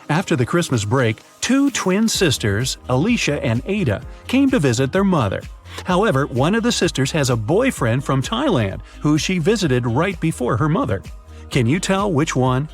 After the Christmas break, two twin sisters, Alicia and Ada, came to visit their mother. However, one of the sisters has a boyfriend from Thailand who she visited right before her mother. Can you tell which one?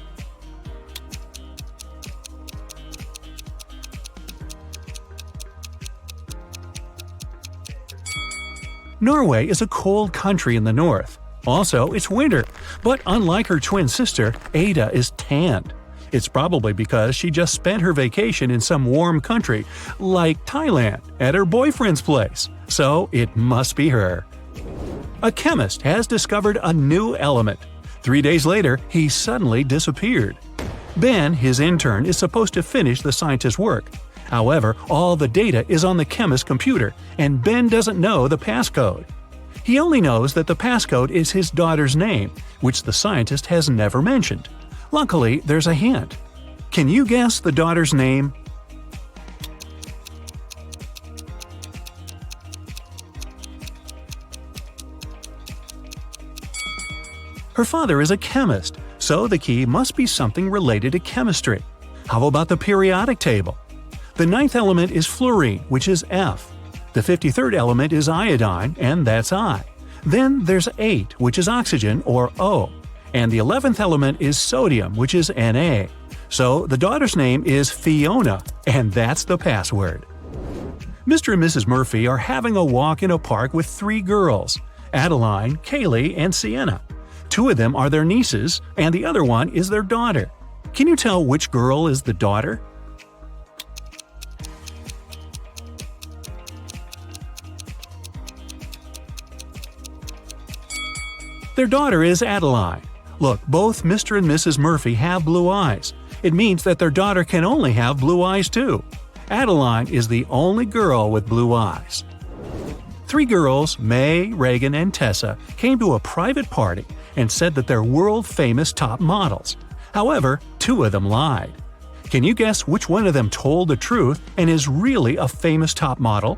Norway is a cold country in the north. Also, it's winter, but unlike her twin sister, Ada is tanned. It's probably because she just spent her vacation in some warm country, like Thailand, at her boyfriend's place. So it must be her. A chemist has discovered a new element. 3 days later, he suddenly disappeared. Ben, his intern, is supposed to finish the scientist's work. However, all the data is on the chemist's computer, and Ben doesn't know the passcode. He only knows that the passcode is his daughter's name, which the scientist has never mentioned. Luckily, there's a hint. Can you guess the daughter's name? Her father is a chemist, so the key must be something related to chemistry. How about the periodic table? The 9th element is fluorine, which is F. The 53rd element is iodine, and that's I. Then there's 8, which is oxygen, or O. And the 11th element is sodium, which is Na. So the daughter's name is Fiona, and that's the password. Mr. and Mrs. Murphy are having a walk in a park with 3 girls, Adeline, Kaylee, and Sienna. 2 of them are their nieces, and the other one is their daughter. Can you tell which girl is the daughter? Their daughter is Adeline. Look, both Mr. and Mrs. Murphy have blue eyes. It means that their daughter can only have blue eyes too. Adeline is the only girl with blue eyes. 3 girls, May, Reagan, and Tessa, came to a private party and said that they're world-famous top models. However, 2 of them lied. Can you guess which one of them told the truth and is really a famous top model?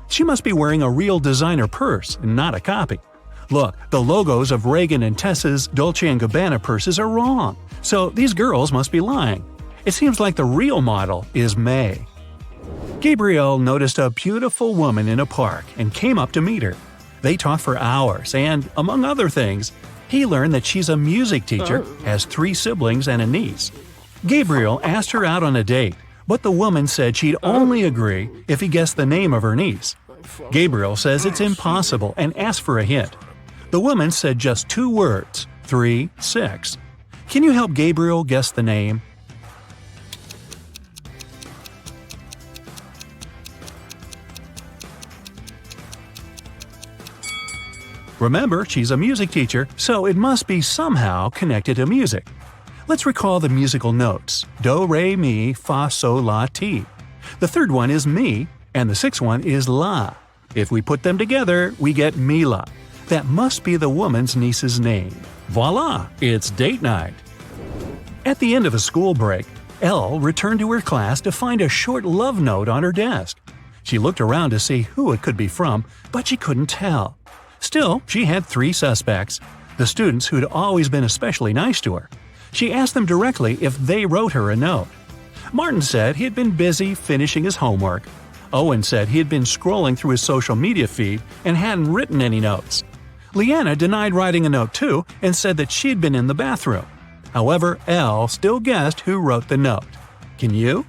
She must be wearing a real designer purse and not a copy. Look, the logos of Reagan and Tessa's Dolce & Gabbana purses are wrong, so these girls must be lying. It seems like the real model is May. Gabriel noticed a beautiful woman in a park and came up to meet her. They talked for hours and, among other things, he learned that she's a music teacher, has 3 siblings and a niece. Gabriel asked her out on a date, but the woman said she'd only agree if he guessed the name of her niece. Gabriel says it's impossible and asked for a hint. The woman said just 2 words, 3, 6. Can you help Gabriel guess the name? Remember, she's a music teacher, so it must be somehow connected to music. Let's recall the musical notes: do, re, mi, fa, sol, la, ti. The 3rd one is mi, and the 6th one is la. If we put them together, we get Mila. That must be the woman's niece's name. Voila! It's date night. At the end of a school break, Elle returned to her class to find a short love note on her desk. She looked around to see who it could be from, but she couldn't tell. Still, she had 3 suspects, the students who'd always been especially nice to her. She asked them directly if they wrote her a note. Martin said he had been busy finishing his homework. Owen said he had been scrolling through his social media feed and hadn't written any notes. Leanna denied writing a note too and said that she'd been in the bathroom. However, Elle still guessed who wrote the note. Can you?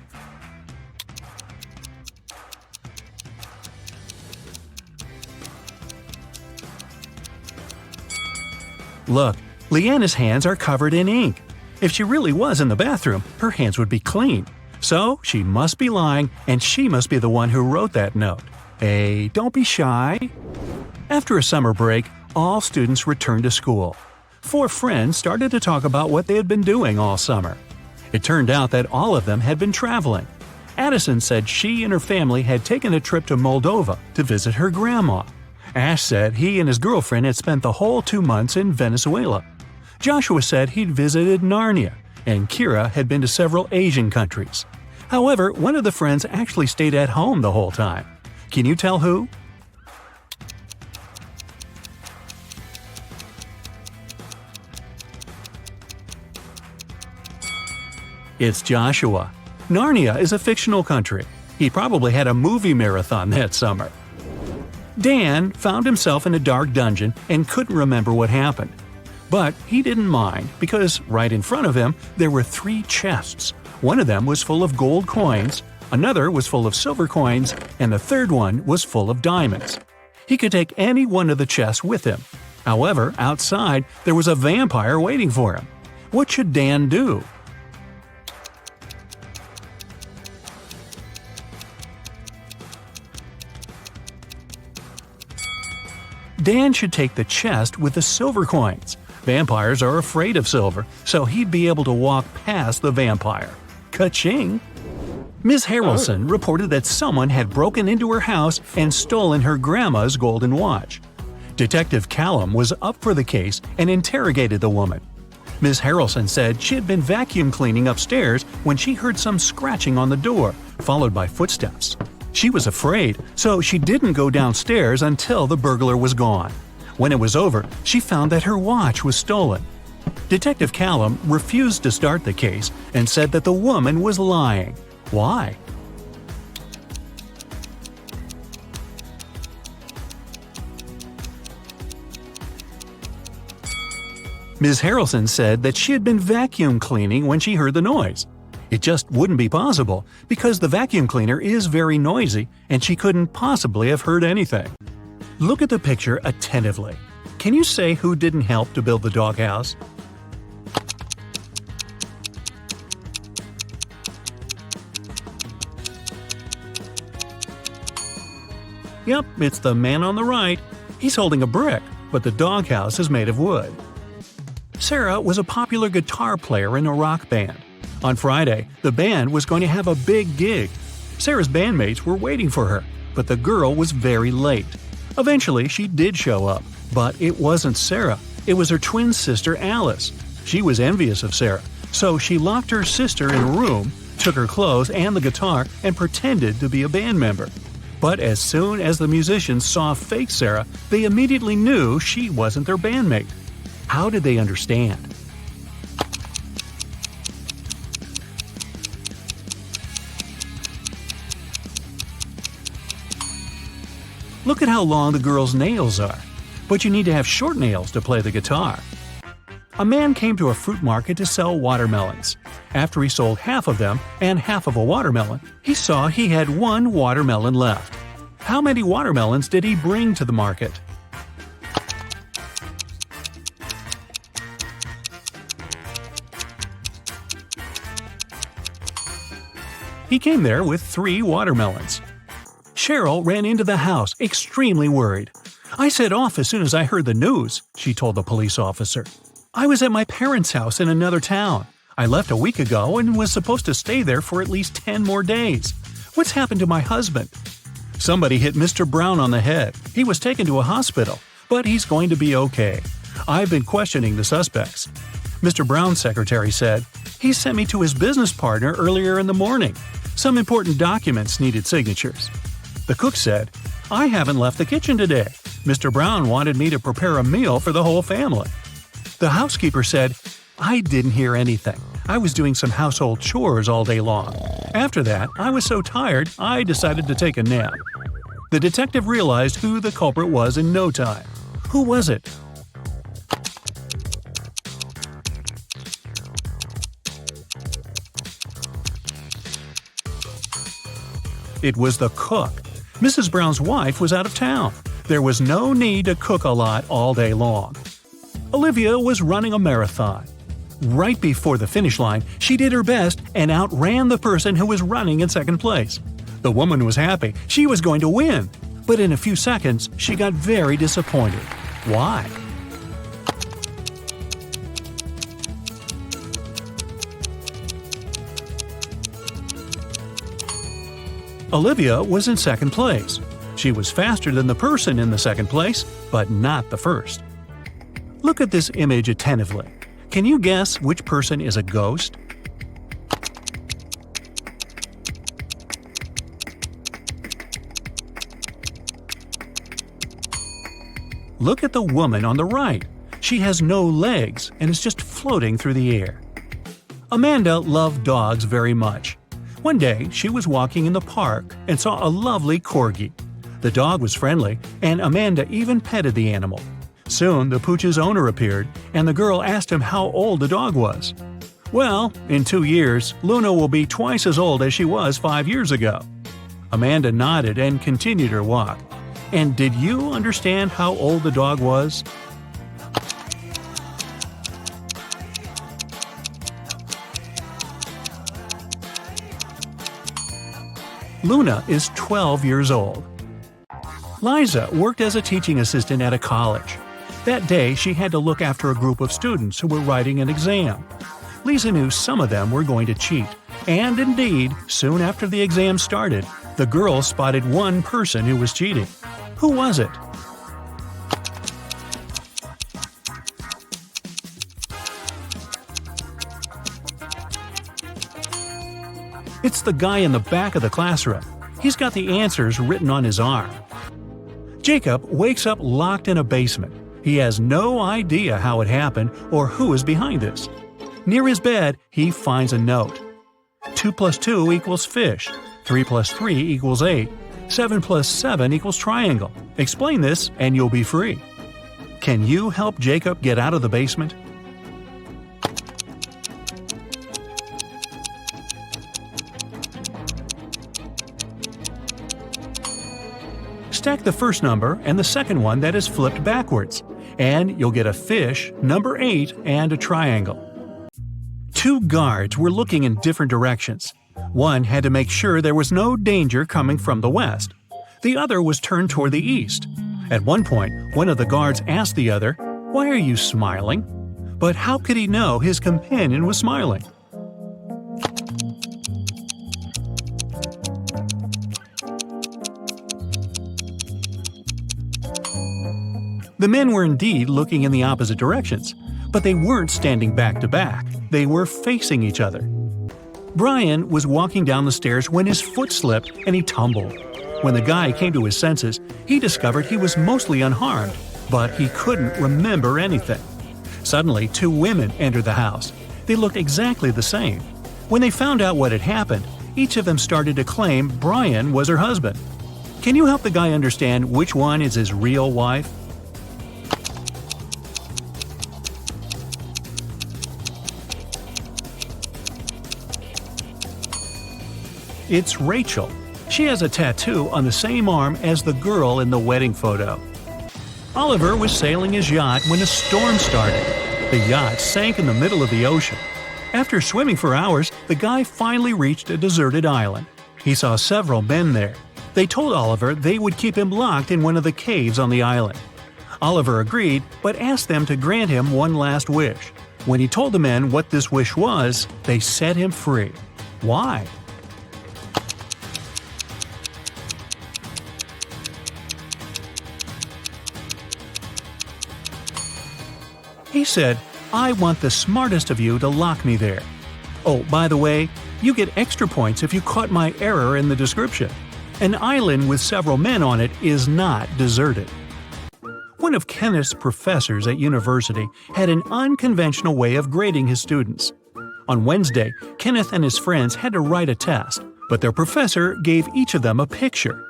Look, Leanna's hands are covered in ink. If she really was in the bathroom, her hands would be clean. So she must be lying, and she must be the one who wrote that note. Hey, don't be shy. After a summer break, all students returned to school. 4 friends started to talk about what they had been doing all summer. It turned out that all of them had been traveling. Addison said she and her family had taken a trip to Moldova to visit her grandma. Ash said he and his girlfriend had spent the whole 2 months in Venezuela. Joshua said he'd visited Narnia, and Kira had been to several Asian countries. However, one of the friends actually stayed at home the whole time. Can you tell who? It's Joshua. Narnia is a fictional country. He probably had a movie marathon that summer. Dan found himself in a dark dungeon and couldn't remember what happened. But he didn't mind because right in front of him there were 3 chests. One of them was full of gold coins, another was full of silver coins, and the third one was full of diamonds. He could take any one of the chests with him. However, outside there was a vampire waiting for him. What should Dan do? Dan should take the chest with the silver coins. Vampires are afraid of silver, so he'd be able to walk past the vampire. Ka-ching! Ms. Harrelson reported that someone had broken into her house and stolen her grandma's golden watch. Detective Callum was up for the case and interrogated the woman. Ms. Harrelson said she had been vacuum cleaning upstairs when she heard some scratching on the door, followed by footsteps. She was afraid, so she didn't go downstairs until the burglar was gone. When it was over, she found that her watch was stolen. Detective Callum refused to start the case and said that the woman was lying. Why? Ms. Harrelson said that she had been vacuum cleaning when she heard the noise. It just wouldn't be possible because the vacuum cleaner is very noisy and she couldn't possibly have heard anything. Look at the picture attentively. Can you say who didn't help to build the doghouse? Yep, it's the man on the right. He's holding a brick, but the doghouse is made of wood. Sarah was a popular guitar player in a rock band. On Friday, the band was going to have a big gig. Sarah's bandmates were waiting for her, but the girl was very late. Eventually, she did show up, but it wasn't Sarah. It was her twin sister, Alice. She was envious of Sarah, so she locked her sister in a room, took her clothes and the guitar, and pretended to be a band member. But as soon as the musicians saw fake Sarah, they immediately knew she wasn't their bandmate. How did they understand? Look at how long the girl's nails are. But you need to have short nails to play the guitar. A man came to a fruit market to sell watermelons. After he sold half of them and half of a watermelon, he saw he had 1 watermelon left. How many watermelons did he bring to the market? He came there with 3 watermelons. Cheryl ran into the house, extremely worried. "I set off as soon as I heard the news," she told the police officer. "I was at my parents' house in another town. I left a week ago and was supposed to stay there for at least 10 more days. What's happened to my husband?" "Somebody hit Mr. Brown on the head. He was taken to a hospital, but he's going to be okay. I've been questioning the suspects." Mr. Brown's secretary said, "He sent me to his business partner earlier in the morning. Some important documents needed signatures." The cook said, "I haven't left the kitchen today. Mr. Brown wanted me to prepare a meal for the whole family." The housekeeper said, "I didn't hear anything. I was doing some household chores all day long. After that, I was so tired, I decided to take a nap." The detective realized who the culprit was in no time. Who was it? It was the cook. Mrs. Brown's wife was out of town. There was no need to cook a lot all day long. Olivia was running a marathon. Right before the finish line, she did her best and outran the person who was running in second place. The woman was happy. She was going to win. But in a few seconds, she got very disappointed. Why? Olivia was in second place. She was faster than the person in the second place, but not the first. Look at this image attentively. Can you guess which person is a ghost? Look at the woman on the right. She has no legs and is just floating through the air. Amanda loved dogs very much. One day, she was walking in the park and saw a lovely corgi. The dog was friendly, and Amanda even petted the animal. Soon, the pooch's owner appeared, and the girl asked him how old the dog was. "Well, in 2 years, Luna will be twice as old as she was 5 years ago." Amanda nodded and continued her walk. And did you understand how old the dog was? Luna is 12 years old. Liza worked as a teaching assistant at a college. That day, she had to look after a group of students who were writing an exam. Lisa knew some of them were going to cheat, and indeed, soon after the exam started, the girls spotted one person who was cheating. Who was it? It's the guy in the back of the classroom. He's got the answers written on his arm. Jacob wakes up locked in a basement. He has no idea how it happened or who is behind this. Near his bed, he finds a note. 2 plus 2 equals fish. 3 plus 3 equals 8. 7 plus 7 equals triangle. Explain this and you'll be free. Can you help Jacob get out of the basement? Stack the first number and the second one that is flipped backwards, and you'll get a fish, number 8, and a triangle. 2 guards were looking in different directions. One had to make sure there was no danger coming from the west. The other was turned toward the east. At one point, one of the guards asked the other, "Why are you smiling?" But how could he know his companion was smiling? The men were indeed looking in the opposite directions, but they weren't standing back to back. They were facing each other. Brian was walking down the stairs when his foot slipped and he tumbled. When the guy came to his senses, he discovered he was mostly unharmed, but he couldn't remember anything. Suddenly, 2 women entered the house. They looked exactly the same. When they found out what had happened, each of them started to claim Brian was her husband. Can you help the guy understand which one is his real wife? It's Rachel. She has a tattoo on the same arm as the girl in the wedding photo. Oliver was sailing his yacht when a storm started. The yacht sank in the middle of the ocean. After swimming for hours, the guy finally reached a deserted island. He saw several men there. They told Oliver they would keep him locked in one of the caves on the island. Oliver agreed, but asked them to grant him one last wish. When he told the men what this wish was, they set him free. Why? He said, "I want the smartest of you to lock me there. Oh, by the way, you get extra points if you caught my error in the description. An island with several men on it is not deserted." One of Kenneth's professors at university had an unconventional way of grading his students. On Wednesday, Kenneth and his friends had to write a test, but their professor gave each of them a picture.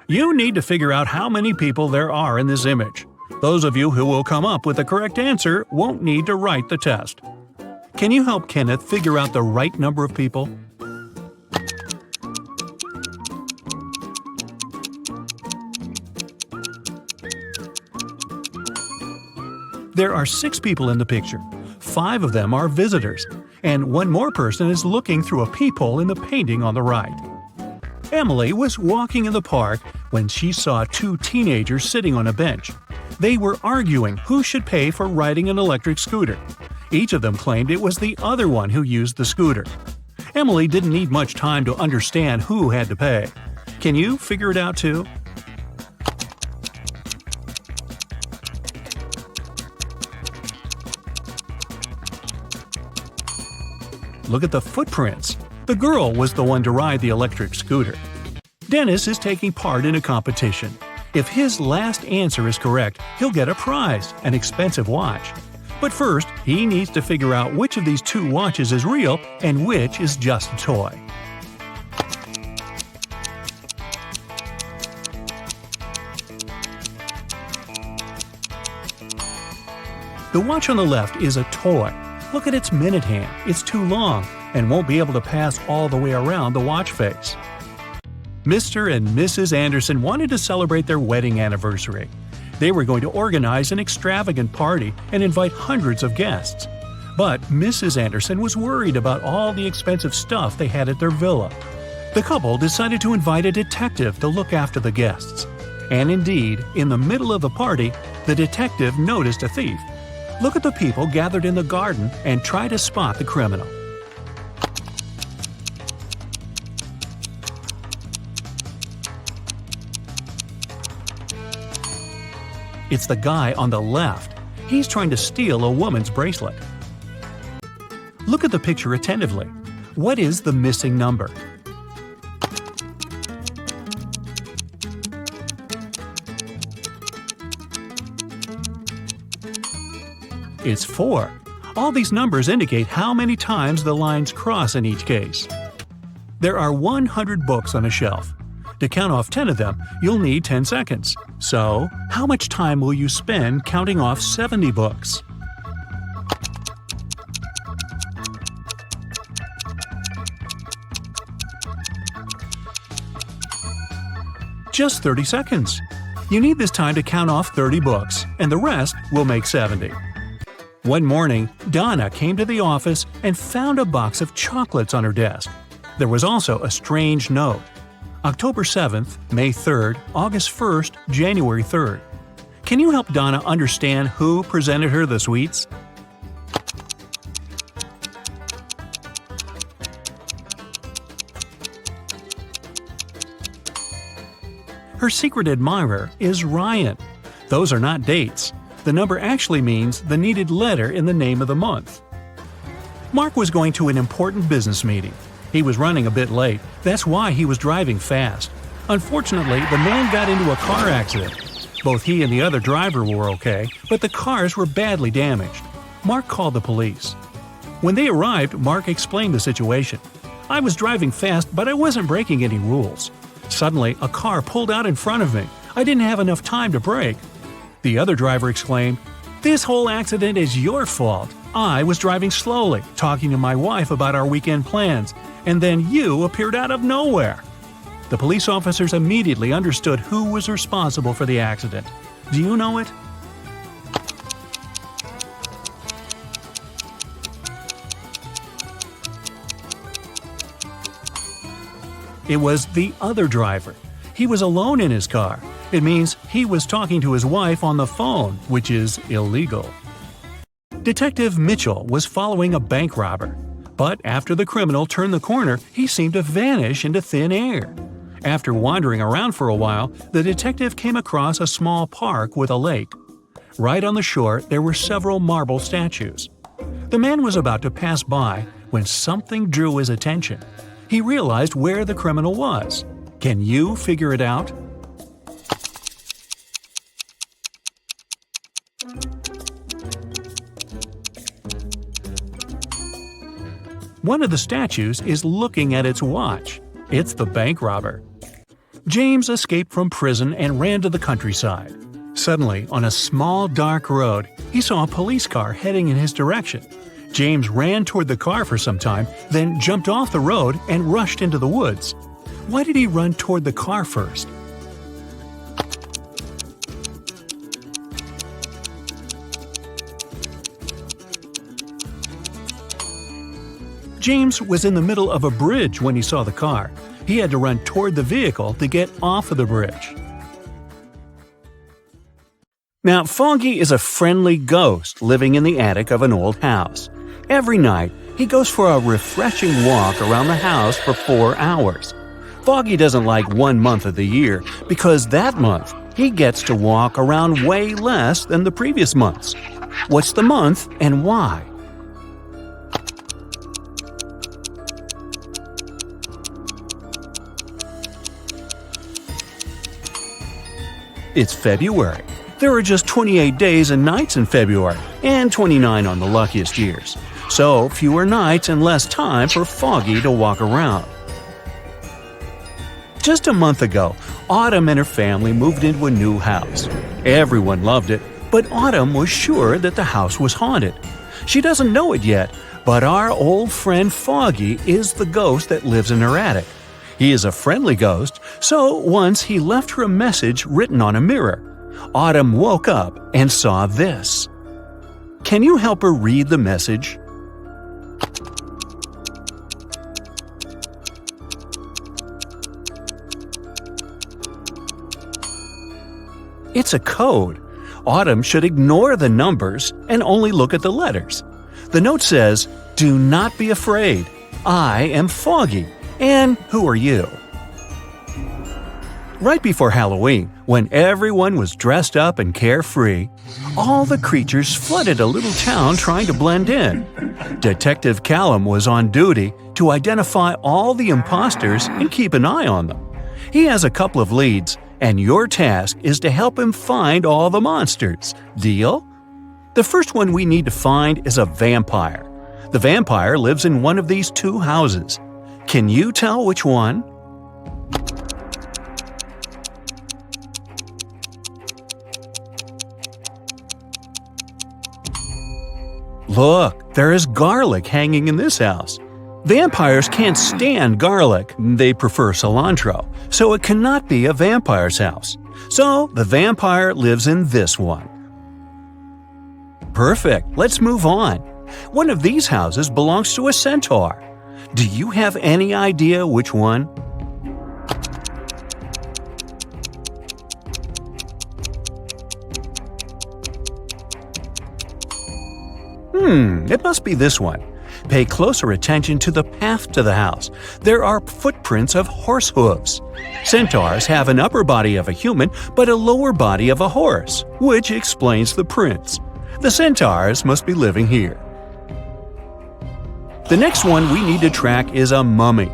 "You need to figure out how many people there are in this image. Those of you who will come up with the correct answer won't need to write the test." Can you help Kenneth figure out the right number of people? There are 6 people in the picture. 5 of them are visitors, and one more person is looking through a peephole in the painting on the right. Emily was walking in the park when she saw 2 teenagers sitting on a bench. They were arguing who should pay for riding an electric scooter. Each of them claimed it was the other one who used the scooter. Emily didn't need much time to understand who had to pay. Can you figure it out too? Look at the footprints. The girl was the one to ride the electric scooter. Dennis is taking part in a competition. If his last answer is correct, he'll get a prize, an expensive watch. But first, he needs to figure out which of these two watches is real and which is just a toy. The watch on the left is a toy. Look at its minute hand. It's too long and won't be able to pass all the way around the watch face. Mr. and Mrs. Anderson wanted to celebrate their wedding anniversary. They were going to organize an extravagant party and invite hundreds of guests. But Mrs. Anderson was worried about all the expensive stuff they had at their villa. The couple decided to invite a detective to look after the guests. And indeed, in the middle of the party, the detective noticed a thief. Look at the people gathered in the garden and try to spot the criminal. It's the guy on the left. He's trying to steal a woman's bracelet. Look at the picture attentively. What is the missing number? It's 4. All these numbers indicate how many times the lines cross in each case. There are 100 books on a shelf. To count off 10 of them, you'll need 10 seconds. So, how much time will you spend counting off 70 books? Just 30 seconds. You need this time to count off 30 books, and the rest will make 70. One morning, Donna came to the office and found a box of chocolates on her desk. There was also a strange note. October 7th, May 3rd, August 1st, January 3rd. Can you help Donna understand who presented her the sweets? Her secret admirer is Ryan. Those are not dates. The number actually means the needed letter in the name of the month. Mark was going to an important business meeting. He was running a bit late. That's why he was driving fast. Unfortunately, the man got into a car accident. Both he and the other driver were okay, but the cars were badly damaged. Mark called the police. When they arrived, Mark explained the situation. "I was driving fast, but I wasn't breaking any rules. Suddenly, a car pulled out in front of me. I didn't have enough time to brake." The other driver exclaimed, "This whole accident is your fault. I was driving slowly, talking to my wife about our weekend plans, and then you appeared out of nowhere." The police officers immediately understood who was responsible for the accident. Do you know it? It was the other driver. He was alone in his car. It means he was talking to his wife on the phone, which is illegal. Detective Mitchell was following a bank robber. But after the criminal turned the corner, he seemed to vanish into thin air. After wandering around for a while, the detective came across a small park with a lake. Right on the shore, there were several marble statues. The man was about to pass by when something drew his attention. He realized where the criminal was. Can you figure it out? One of the statues is looking at its watch. It's the bank robber. James escaped from prison and ran to the countryside. Suddenly, on a small dark road, he saw a police car heading in his direction. James ran toward the car for some time, then jumped off the road and rushed into the woods. Why did he run toward the car first? James was in the middle of a bridge when he saw the car. He had to run toward the vehicle to get off of the bridge. Now, Foggy is a friendly ghost living in the attic of an old house. Every night, he goes for a refreshing walk around the house for 4 hours. Foggy doesn't like 1 month of the year because that month he gets to walk around way less than the previous months. What's the month and why? It's February. There are just 28 days and nights in February, and 29 on the luckiest years. So fewer nights and less time for Foggy to walk around. Just a month ago, Autumn and her family moved into a new house. Everyone loved it, but Autumn was sure that the house was haunted. She doesn't know it yet, but our old friend Foggy is the ghost that lives in her attic. He is a friendly ghost, so once he left her a message written on a mirror. Autumn woke up and saw this. Can you help her read the message? It's a code. Autumn should ignore the numbers and only look at the letters. The note says, "Do not be afraid. I am Foggy. And who are you?" Right before Halloween, when everyone was dressed up and carefree, all the creatures flooded a little town trying to blend in. Detective Callum was on duty to identify all the imposters and keep an eye on them. He has a couple of leads, and your task is to help him find all the monsters. Deal? The first one we need to find is a vampire. The vampire lives in one of these two houses. Can you tell which one? Look, there is garlic hanging in this house. Vampires can't stand garlic, they prefer cilantro, so it cannot be a vampire's house. So the vampire lives in this one. Perfect, let's move on. One of these houses belongs to a centaur. Do you have any idea which one? It must be this one. Pay closer attention to the path to the house. There are footprints of horse hooves. Centaurs have an upper body of a human, but a lower body of a horse, which explains the prints. The centaurs must be living here. The next one we need to track is a mummy.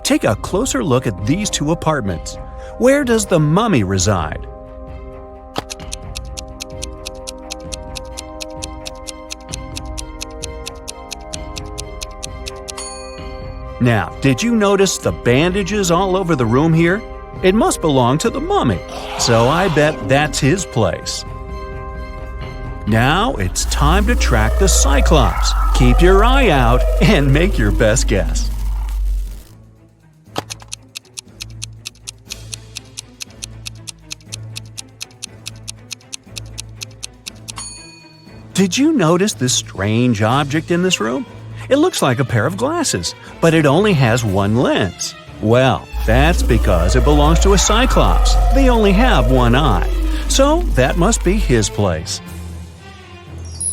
Take a closer look at these two apartments. Where does the mummy reside? Now, did you notice the bandages all over the room here? It must belong to the mummy, so I bet that's his place. Now it's time to track the Cyclops. Keep your eye out and make your best guess. Did you notice this strange object in this room? It looks like a pair of glasses, but it only has one lens. Well, that's because it belongs to a Cyclops. They only have one eye, so that must be his place.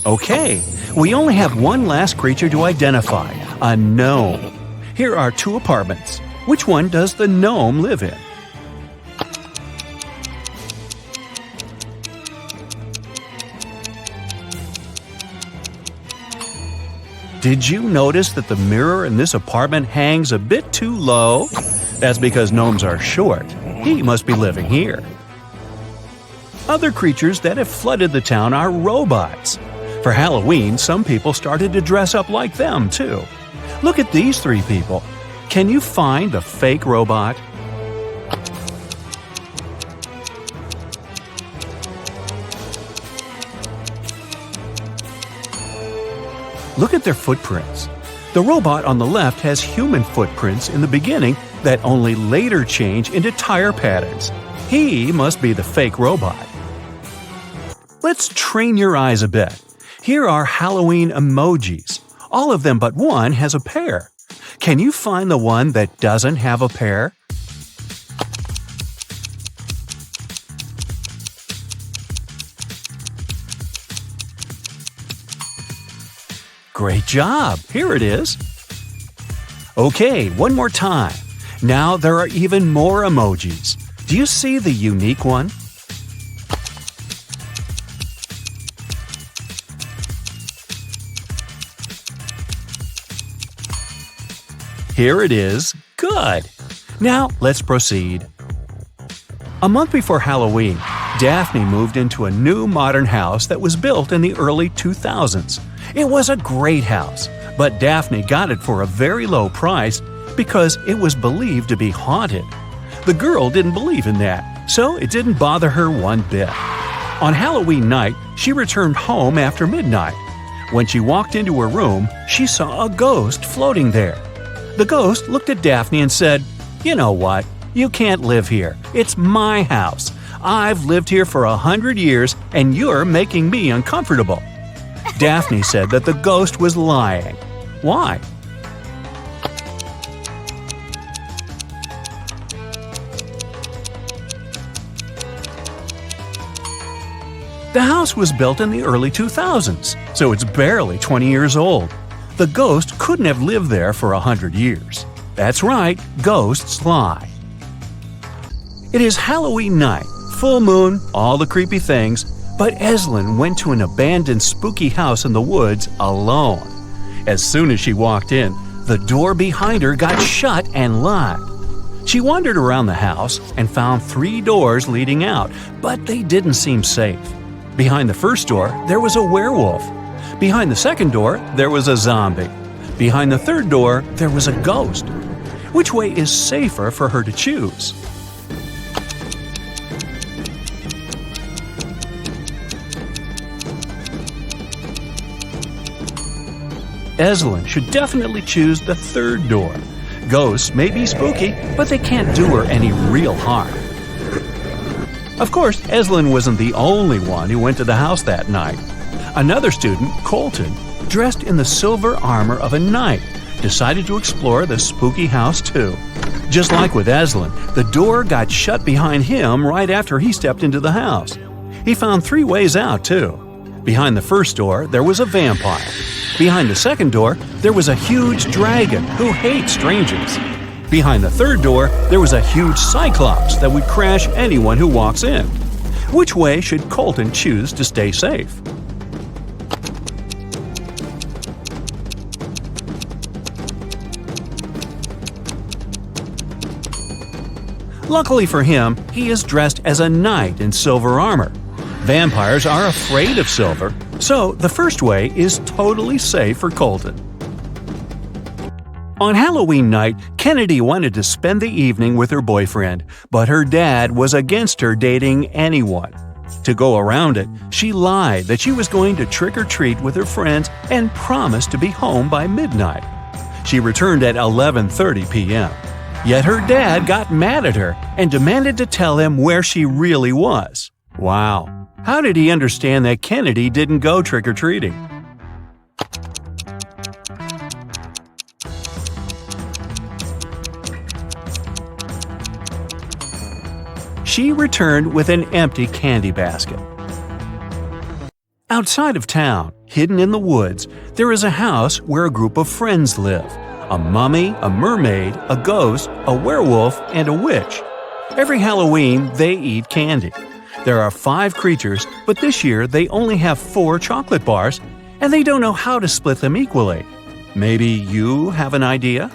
Okay, we only have one last creature to identify, a gnome. Here are two apartments. Which one does the gnome live in? Did you notice that the mirror in this apartment hangs a bit too low? That's because gnomes are short. He must be living here. Other creatures that have flooded the town are robots. For Halloween, some people started to dress up like them, too. Look at these three people. Can you find the fake robot? Look at their footprints. The robot on the left has human footprints in the beginning that only later change into tire patterns. He must be the fake robot. Let's train your eyes a bit. Here are Halloween emojis. All of them but one has a pair. Can you find the one that doesn't have a pair? Great job! Here it is. Okay, one more time. Now there are even more emojis. Do you see the unique one? Here it is. Good! Now let's proceed. A month before Halloween, Daphne moved into a new modern house that was built in the early 2000s. It was a great house, but Daphne got it for a very low price because it was believed to be haunted. The girl didn't believe in that, so it didn't bother her one bit. On Halloween night, she returned home after midnight. When she walked into her room, she saw a ghost floating there. The ghost looked at Daphne and said, "You know what? You can't live here. It's my house. I've lived here for 100 years and you're making me uncomfortable." Daphne said that the ghost was lying. Why? The house was built in the early 2000s, so it's barely 20 years old. The ghost couldn't have lived there for 100 years. That's right, ghosts lie. It is Halloween night, full moon, all the creepy things, but Eslyn went to an abandoned spooky house in the woods alone. As soon as she walked in, the door behind her got shut and locked. She wandered around the house and found 3 doors leading out, but they didn't seem safe. Behind the first door, there was a werewolf. Behind the second door, there was a zombie. Behind the third door, there was a ghost. Which way is safer for her to choose? Eslyn should definitely choose the third door. Ghosts may be spooky, but they can't do her any real harm. Of course, Eslyn wasn't the only one who went to the house that night. Another student, Colton, dressed in the silver armor of a knight, decided to explore the spooky house too. Just like with Eslyn, the door got shut behind him right after he stepped into the house. He found 3 ways out too. Behind the first door, there was a vampire. Behind the second door, there was a huge dragon who hates strangers. Behind the third door, there was a huge cyclops that would crash anyone who walks in. Which way should Colton choose to stay safe? Luckily for him, he is dressed as a knight in silver armor. Vampires are afraid of silver, so the first way is totally safe for Colton. On Halloween night, Kennedy wanted to spend the evening with her boyfriend, but her dad was against her dating anyone. To go around it, she lied that she was going to trick-or-treat with her friends and promised to be home by midnight. She returned at 11:30 p.m. Yet her dad got mad at her and demanded to tell him where she really was. Wow! How did he understand that Kennedy didn't go trick-or-treating? She returned with an empty candy basket. Outside of town, hidden in the woods, there is a house where a group of friends live. A mummy, a mermaid, a ghost, a werewolf, and a witch. Every Halloween, they eat candy. There are 5 creatures, but this year they only have 4 chocolate bars, and they don't know how to split them equally. Maybe you have an idea?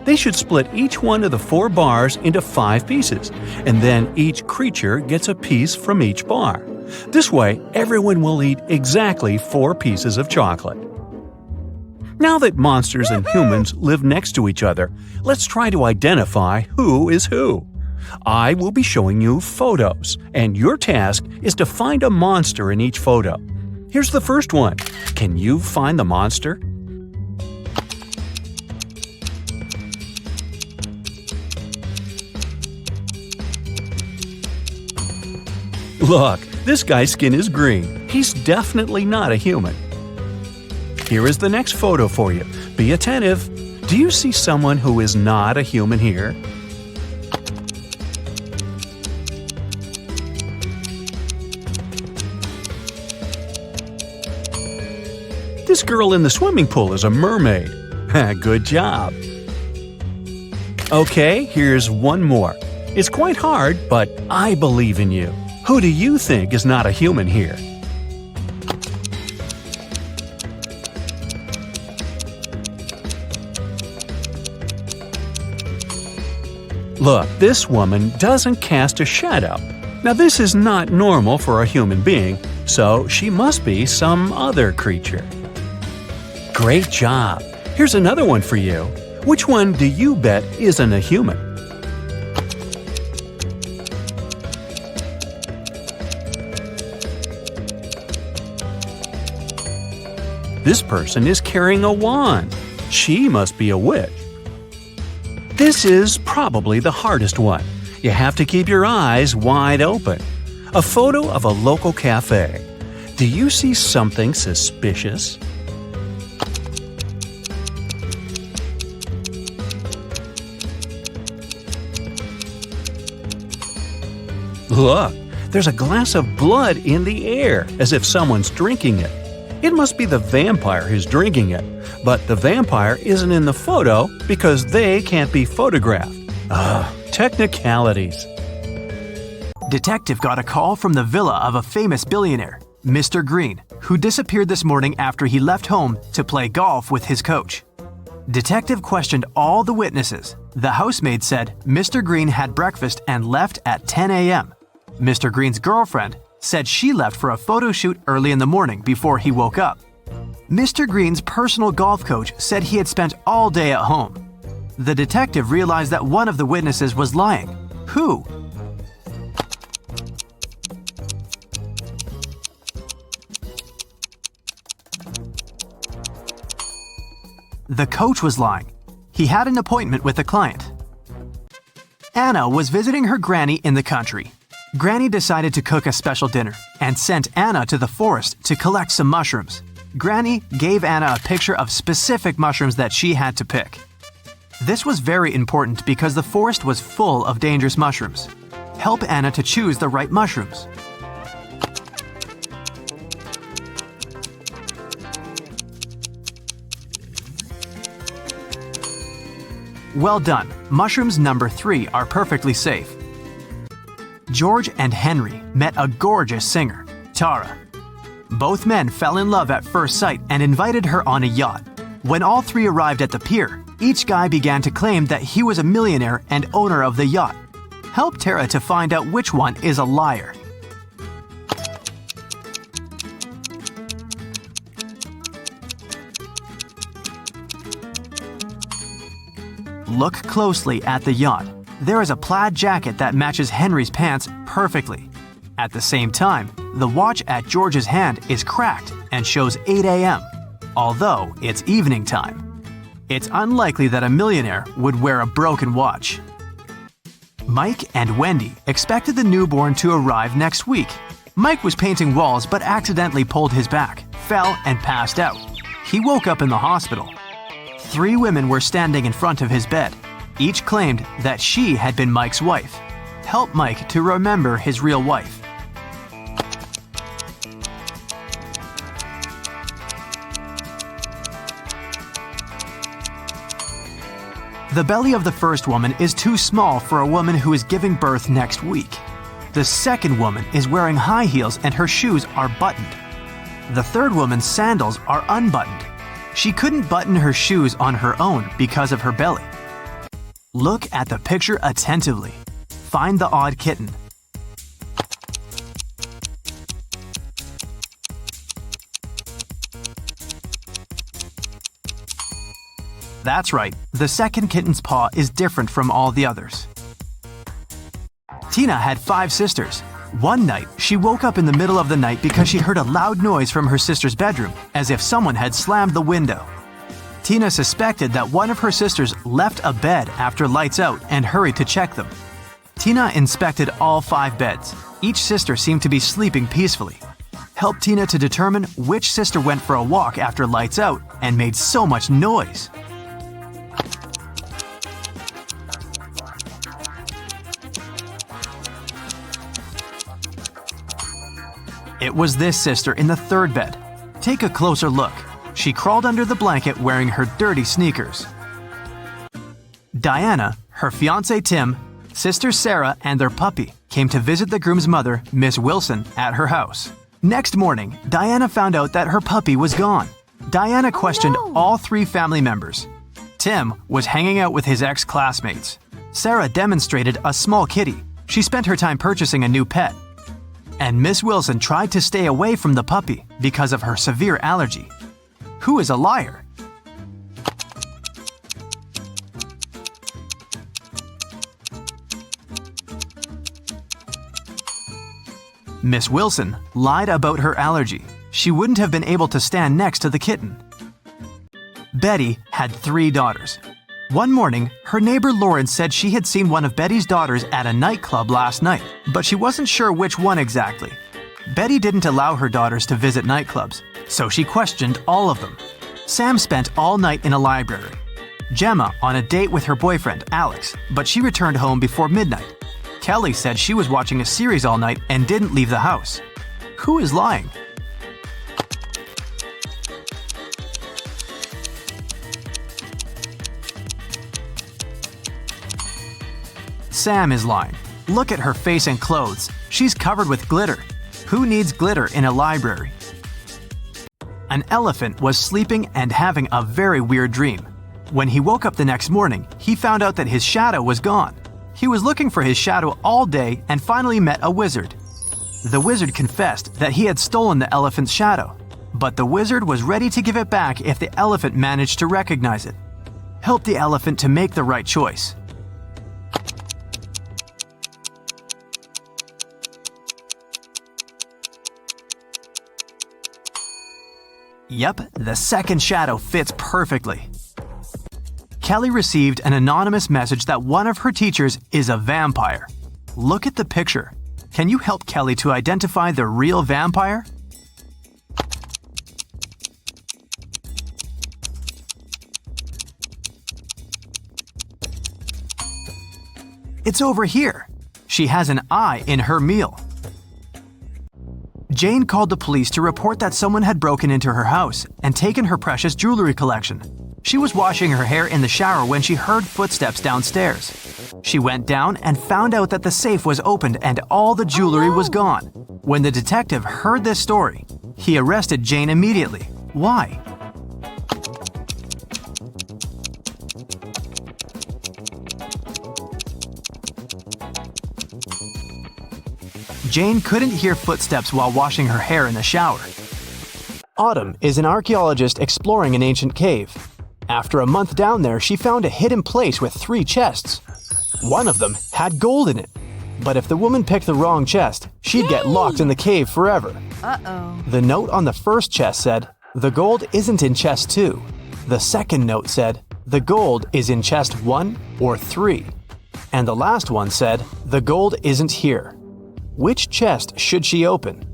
They should split each one of the 4 bars into 5 pieces, and then each creature gets a piece from each bar. This way, everyone will eat exactly 4 pieces of chocolate. Now that monsters and humans live next to each other, let's try to identify who is who. I will be showing you photos, and your task is to find a monster in each photo. Here's the first one. Can you find the monster? Look, this guy's skin is green. He's definitely not a human. Here is the next photo for you. Be attentive. Do you see someone who is not a human here? This girl in the swimming pool is a mermaid. Good job. Okay, here's one more. It's quite hard, but I believe in you. Who do you think is not a human here? Look, this woman doesn't cast a shadow. Now this is not normal for a human being, so she must be some other creature. Great job! Here's another one for you. Which one do you bet isn't a human? This person is carrying a wand. She must be a witch. This is probably the hardest one. You have to keep your eyes wide open. A photo of a local cafe. Do you see something suspicious? Look, there's a glass of blood in the air, as if someone's drinking it. It must be the vampire who's drinking it, but the vampire isn't in the photo because they can't be photographed. Technicalities. Detective got a call from the villa of a famous billionaire, Mr. Green, who disappeared this morning after he left home to play golf with his coach. Detective questioned all the witnesses. The housemaid said Mr. Green had breakfast and left at 10 a.m. Mr. Green's girlfriend said she left for a photo shoot early in the morning before he woke up. Mr. Green's personal golf coach said he had spent all day at home. The detective realized that one of the witnesses was lying. Who? The coach was lying. He had an appointment with a client. Anna was visiting her granny in the country. Granny decided to cook a special dinner and sent Anna to the forest to collect some mushrooms. Granny gave Anna a picture of specific mushrooms that she had to pick. This was very important because the forest was full of dangerous mushrooms. Help Anna to choose the right mushrooms. Well done. Mushrooms number 3 are perfectly safe. George and Henry met a gorgeous singer, Tara. Both men fell in love at first sight and invited her on a yacht. When all three arrived at the pier, each guy began to claim that he was a millionaire and owner of the yacht. Help Tara to find out which one is a liar. Look closely at the yacht. There is a plaid jacket that matches Henry's pants perfectly. At the same time, the watch at George's hand is cracked and shows 8 a.m., although it's evening time. It's unlikely that a millionaire would wear a broken watch. Mike and Wendy expected the newborn to arrive next week. Mike was painting walls but accidentally pulled his back, fell, and passed out. He woke up in the hospital. 3 women were standing in front of his bed. Each claimed that she had been Mike's wife. Help Mike to remember his real wife. The belly of the first woman is too small for a woman who is giving birth next week. The second woman is wearing high heels and her shoes are buttoned. The third woman's sandals are unbuttoned. She couldn't button her shoes on her own because of her belly. Look at the picture attentively. Find the odd kitten. That's right, the second kitten's paw is different from all the others. Tina had 5 sisters. One night, she woke up in the middle of the night because she heard a loud noise from her sister's bedroom, as if someone had slammed the window. Tina suspected that one of her sisters left a bed after lights out and hurried to check them. Tina inspected all 5 beds. Each sister seemed to be sleeping peacefully. Help Tina to determine which sister went for a walk after lights out and made so much noise. It was this sister in the third bed. Take a closer look. She crawled under the blanket wearing her dirty sneakers. Diana, her fiancé Tim, sister Sarah, and their puppy came to visit the groom's mother, Miss Wilson, at her house. Next morning, Diana found out that her puppy was gone. Diana questioned all 3 family members. Tim was hanging out with his ex-classmates. Sarah demonstrated a small kitty. She spent her time purchasing a new pet. And Miss Wilson tried to stay away from the puppy because of her severe allergy. Who is a liar? Miss Wilson lied about her allergy. She wouldn't have been able to stand next to the kitten. Betty had 3 daughters. One morning, her neighbor Lauren said she had seen one of Betty's daughters at a nightclub last night, but she wasn't sure which one exactly. Betty didn't allow her daughters to visit nightclubs, so she questioned all of them. Sam spent all night in a library. Gemma on a date with her boyfriend, Alex, but she returned home before midnight. Kelly said she was watching a series all night and didn't leave the house. Who is lying? Sam is lying. Look at her face and clothes. She's covered with glitter. Who needs glitter in a library? An elephant was sleeping and having a very weird dream. When he woke up the next morning, he found out that his shadow was gone. He was looking for his shadow all day and finally met a wizard. The wizard confessed that he had stolen the elephant's shadow, but the wizard was ready to give it back if the elephant managed to recognize it. Help the elephant to make the right choice. Yep, the second shadow fits perfectly. Kelly received an anonymous message that one of her teachers is a vampire. Look at the picture. Can you help Kelly to identify the real vampire? It's over here. She has an eye in her meal. Jane called the police to report that someone had broken into her house and taken her precious jewelry collection. She was washing her hair in the shower when she heard footsteps downstairs. She went down and found out that the safe was opened and all the jewelry was gone. When the detective heard this story, he arrested Jane immediately. Why? Jane couldn't hear footsteps while washing her hair in the shower. Autumn is an archaeologist exploring an ancient cave. After a month down there, she found a hidden place with 3 chests. One of them had gold in it. But if the woman picked the wrong chest, she'd get locked in the cave forever. Uh-oh. The note on the first chest said, "The gold isn't in chest 2." The second note said, "The gold is in chest 1 or 3." And the last one said, "The gold isn't here." Which chest should she open?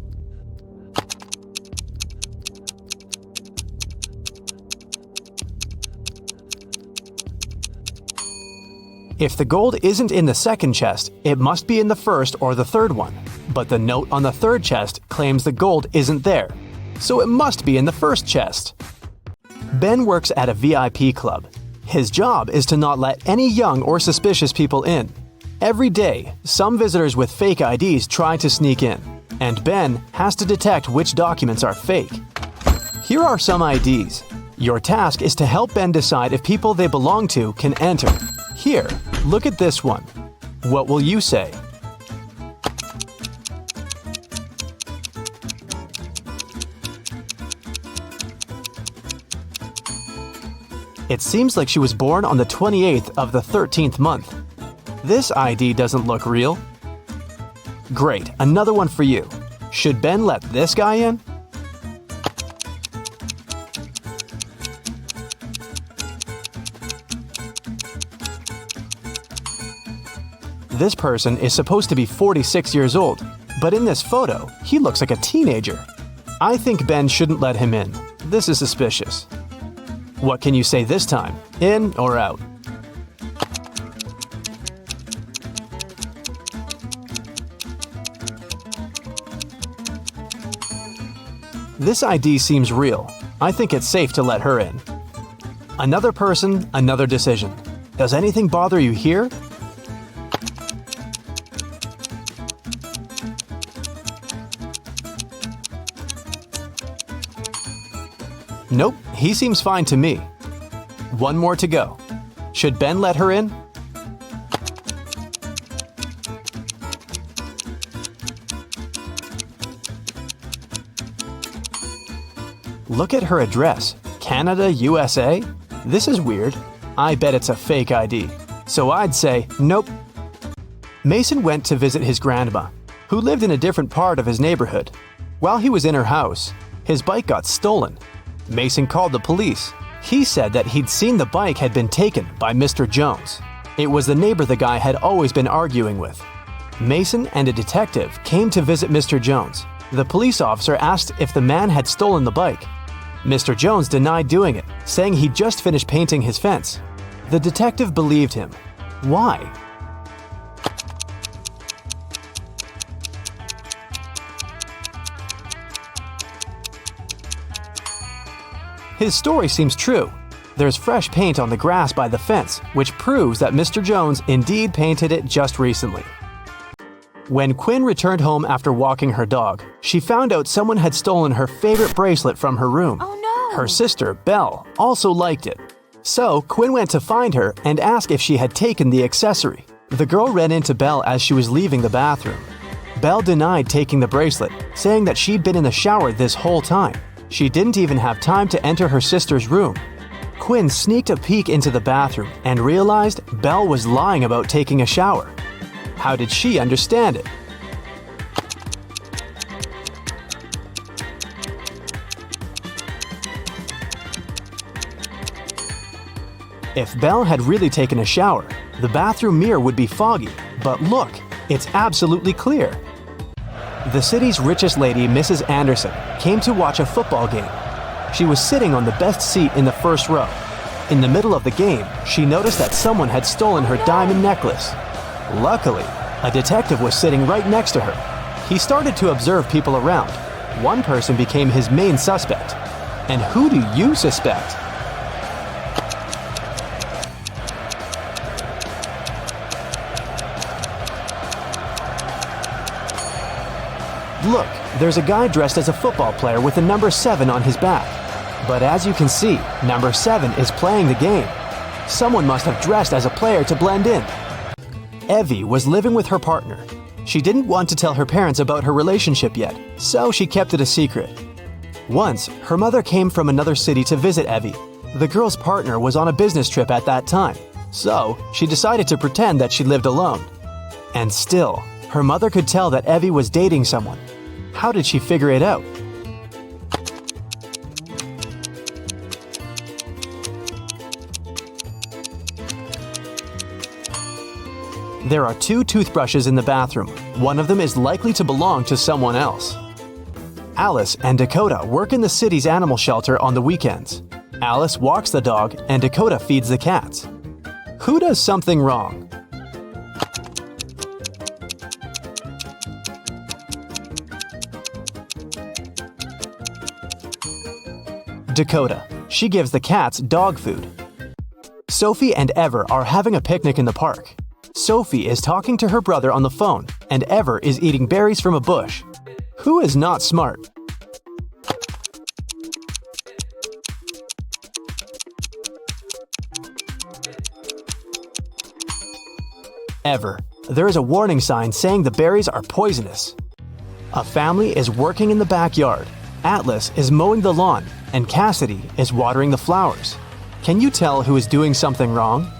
If the gold isn't in the second chest, it must be in the first or the third one. But the note on the third chest claims the gold isn't there, so it must be in the first chest. Ben works at a VIP club. His job is to not let any young or suspicious people in. Every day, some visitors with fake IDs try to sneak in, and Ben has to detect which documents are fake. Here are some IDs. Your task is to help Ben decide if people they belong to can enter. Here, look at this one. What will you say? It seems like she was born on the 28th of the 13th month. This ID doesn't look real. Great, another one for you. Should Ben let this guy in? This person is supposed to be 46 years old, but in this photo, he looks like a teenager. I think Ben shouldn't let him in. This is suspicious. What can you say this time? In or out? This ID seems real. I think it's safe to let her in. Another person, another decision. Does anything bother you here? Nope, he seems fine to me. One more to go. Should Ben let her in? Look at her address. Canada, USA? This is weird. I bet it's a fake ID. So I'd say, nope. Mason went to visit his grandma, who lived in a different part of his neighborhood. While he was in her house, his bike got stolen. Mason called the police. He said that he'd seen the bike had been taken by Mr. Jones. It was the neighbor the guy had always been arguing with. Mason and a detective came to visit Mr. Jones. The police officer asked if the man had stolen the bike. Mr. Jones denied doing it, saying he'd just finished painting his fence. The detective believed him. Why? His story seems true. There's fresh paint on the grass by the fence, which proves that Mr. Jones indeed painted it just recently. When Quinn returned home after walking her dog, she found out someone had stolen her favorite bracelet from her room. Oh no! Her sister, Belle, also liked it. So Quinn went to find her and asked if she had taken the accessory. The girl ran into Belle as she was leaving the bathroom. Belle denied taking the bracelet, saying that she'd been in the shower this whole time. She didn't even have time to enter her sister's room. Quinn sneaked a peek into the bathroom and realized Belle was lying about taking a shower. How did she understand it? If Belle had really taken a shower, the bathroom mirror would be foggy, but look, it's absolutely clear. The city's richest lady, Mrs. Anderson, came to watch a football game. She was sitting on the best seat in the first row. In the middle of the game, she noticed that someone had stolen her diamond necklace. Luckily, a detective was sitting right next to her. He started to observe people around. One person became his main suspect. And who do you suspect? Look, there's a guy dressed as a football player with the number 7 on his back. But as you can see, number 7 is playing the game. Someone must have dressed as a player to blend in. Evie was living with her partner. She didn't want to tell her parents about her relationship yet, so she kept it a secret. Once, her mother came from another city to visit Evie. The girl's partner was on a business trip at that time, so she decided to pretend that she lived alone. And still, her mother could tell that Evie was dating someone. How did she figure it out? There are 2 toothbrushes in the bathroom. One of them is likely to belong to someone else. Alice and Dakota work in the city's animal shelter on the weekends. Alice walks the dog and Dakota feeds the cats. Who does something wrong? Dakota. She gives the cats dog food. Sophie and Ever are having a picnic in the park. Sophie is talking to her brother on the phone, and Ever is eating berries from a bush. Who is not smart? Ever. There is a warning sign saying the berries are poisonous. A family is working in the backyard. Atlas is mowing the lawn, and Cassidy is watering the flowers. Can you tell who is doing something wrong?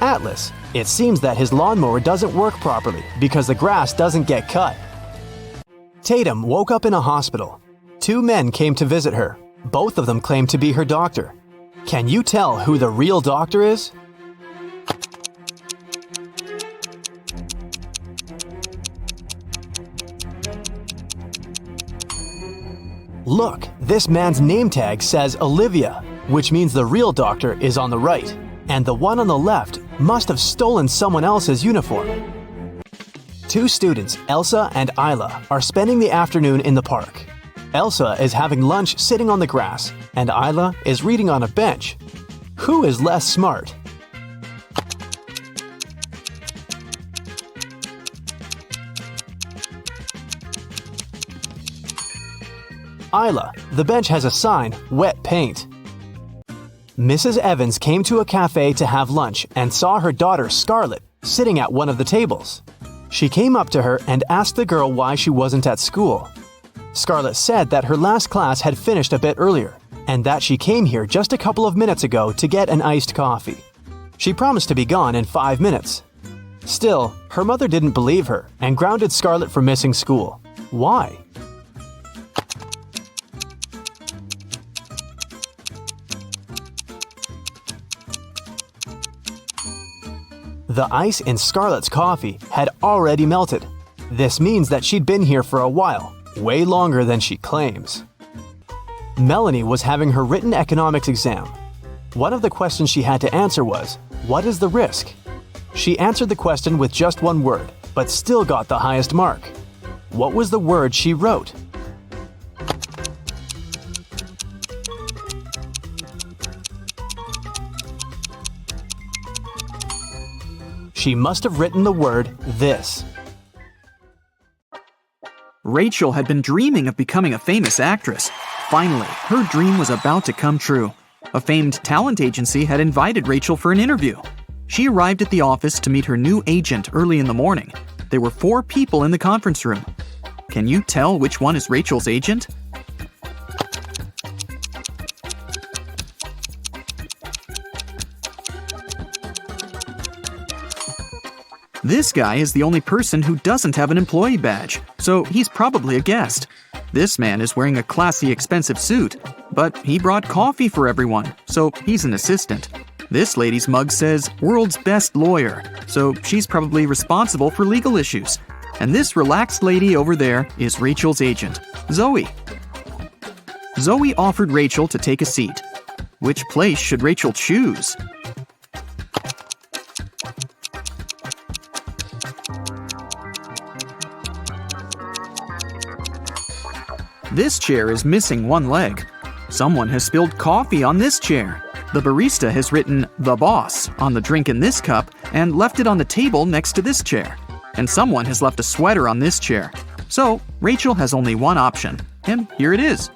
Atlas. It seems that his lawnmower doesn't work properly because the grass doesn't get cut. Tatum woke up in a hospital. 2 men came to visit her. Both of them claim to be her doctor. Can you tell who the real doctor is? Look, this man's name tag says Olivia, which means the real doctor is on the right, and the one on the left must have stolen someone else's uniform. 2 students, Elsa and Isla, are spending the afternoon in the park. Elsa is having lunch sitting on the grass, and Isla is reading on a bench. Who is less smart? Isla. The bench has a sign, wet paint. Mrs. Evans came to a cafe to have lunch and saw her daughter Scarlett sitting at one of the tables. She came up to her and asked the girl why she wasn't at school. Scarlett said that her last class had finished a bit earlier, and that she came here just a couple of minutes ago to get an iced coffee. She promised to be gone in 5 minutes. Still, her mother didn't believe her and grounded Scarlett for missing school. Why? The ice in Scarlett's coffee had already melted. This means that she'd been here for a while, way longer than she claims. Melanie was having her written economics exam. One of the questions she had to answer was, "What is the risk?" She answered the question with just one word, but still got the highest mark. What was the word she wrote? She must have written the word "this." Rachel had been dreaming of becoming a famous actress. Finally, her dream was about to come true. A famed talent agency had invited Rachel for an interview. She arrived at the office to meet her new agent early in the morning. There were 4 people in the conference room. Can you tell which one is Rachel's agent? This guy is the only person who doesn't have an employee badge, so he's probably a guest. This man is wearing a classy, expensive suit, but he brought coffee for everyone, so he's an assistant. This lady's mug says "World's Best Lawyer," so she's probably responsible for legal issues. And this relaxed lady over there is Rachel's agent, Zoe. Zoe offered Rachel to take a seat. Which place should Rachel choose? This chair is missing one leg. Someone has spilled coffee on this chair. The barista has written "The Boss" on the drink in this cup and left it on the table next to this chair. And someone has left a sweater on this chair. So, Rachel has only one option, and here it is.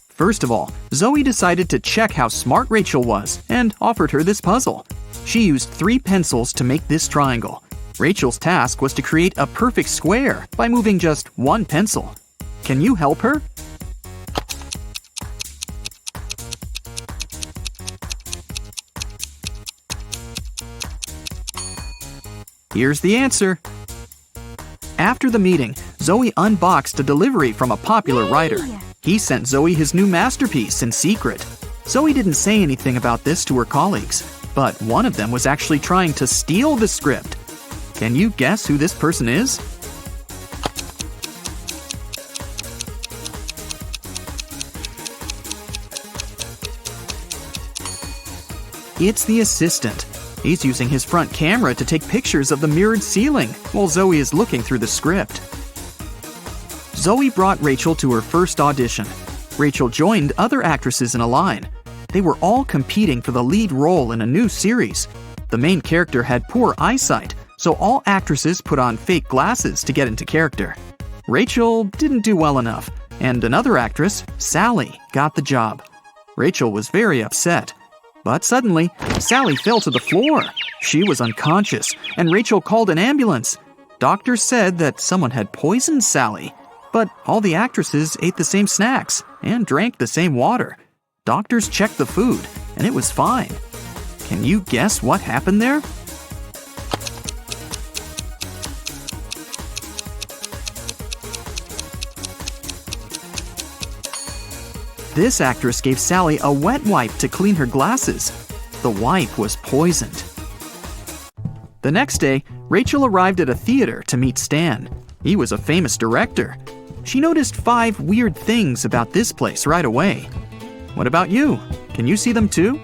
First of all, Zoe decided to check how smart Rachel was and offered her this puzzle. She used 3 pencils to make this triangle. Rachel's task was to create a perfect square by moving just 1 pencil. Can you help her? Here's the answer. After the meeting, Zoe unboxed a delivery from a popular writer. He sent Zoe his new masterpiece in secret. Zoe didn't say anything about this to her colleagues, but one of them was actually trying to steal the script. Can you guess who this person is? It's the assistant. He's using his front camera to take pictures of the mirrored ceiling while Zoe is looking through the script. Zoe brought Rachel to her first audition. Rachel joined other actresses in a line. They were all competing for the lead role in a new series. The main character had poor eyesight, so all actresses put on fake glasses to get into character. Rachel didn't do well enough, and another actress, Sally, got the job. Rachel was very upset. But suddenly, Sally fell to the floor. She was unconscious, and Rachel called an ambulance. Doctors said that someone had poisoned Sally. But all the actresses ate the same snacks and drank the same water. Doctors checked the food, and it was fine. Can you guess what happened there? This actress gave Sally a wet wipe to clean her glasses. The wipe was poisoned. The next day, Rachel arrived at a theater to meet Stan. He was a famous director. She noticed 5 weird things about this place right away. What about you? Can you see them too?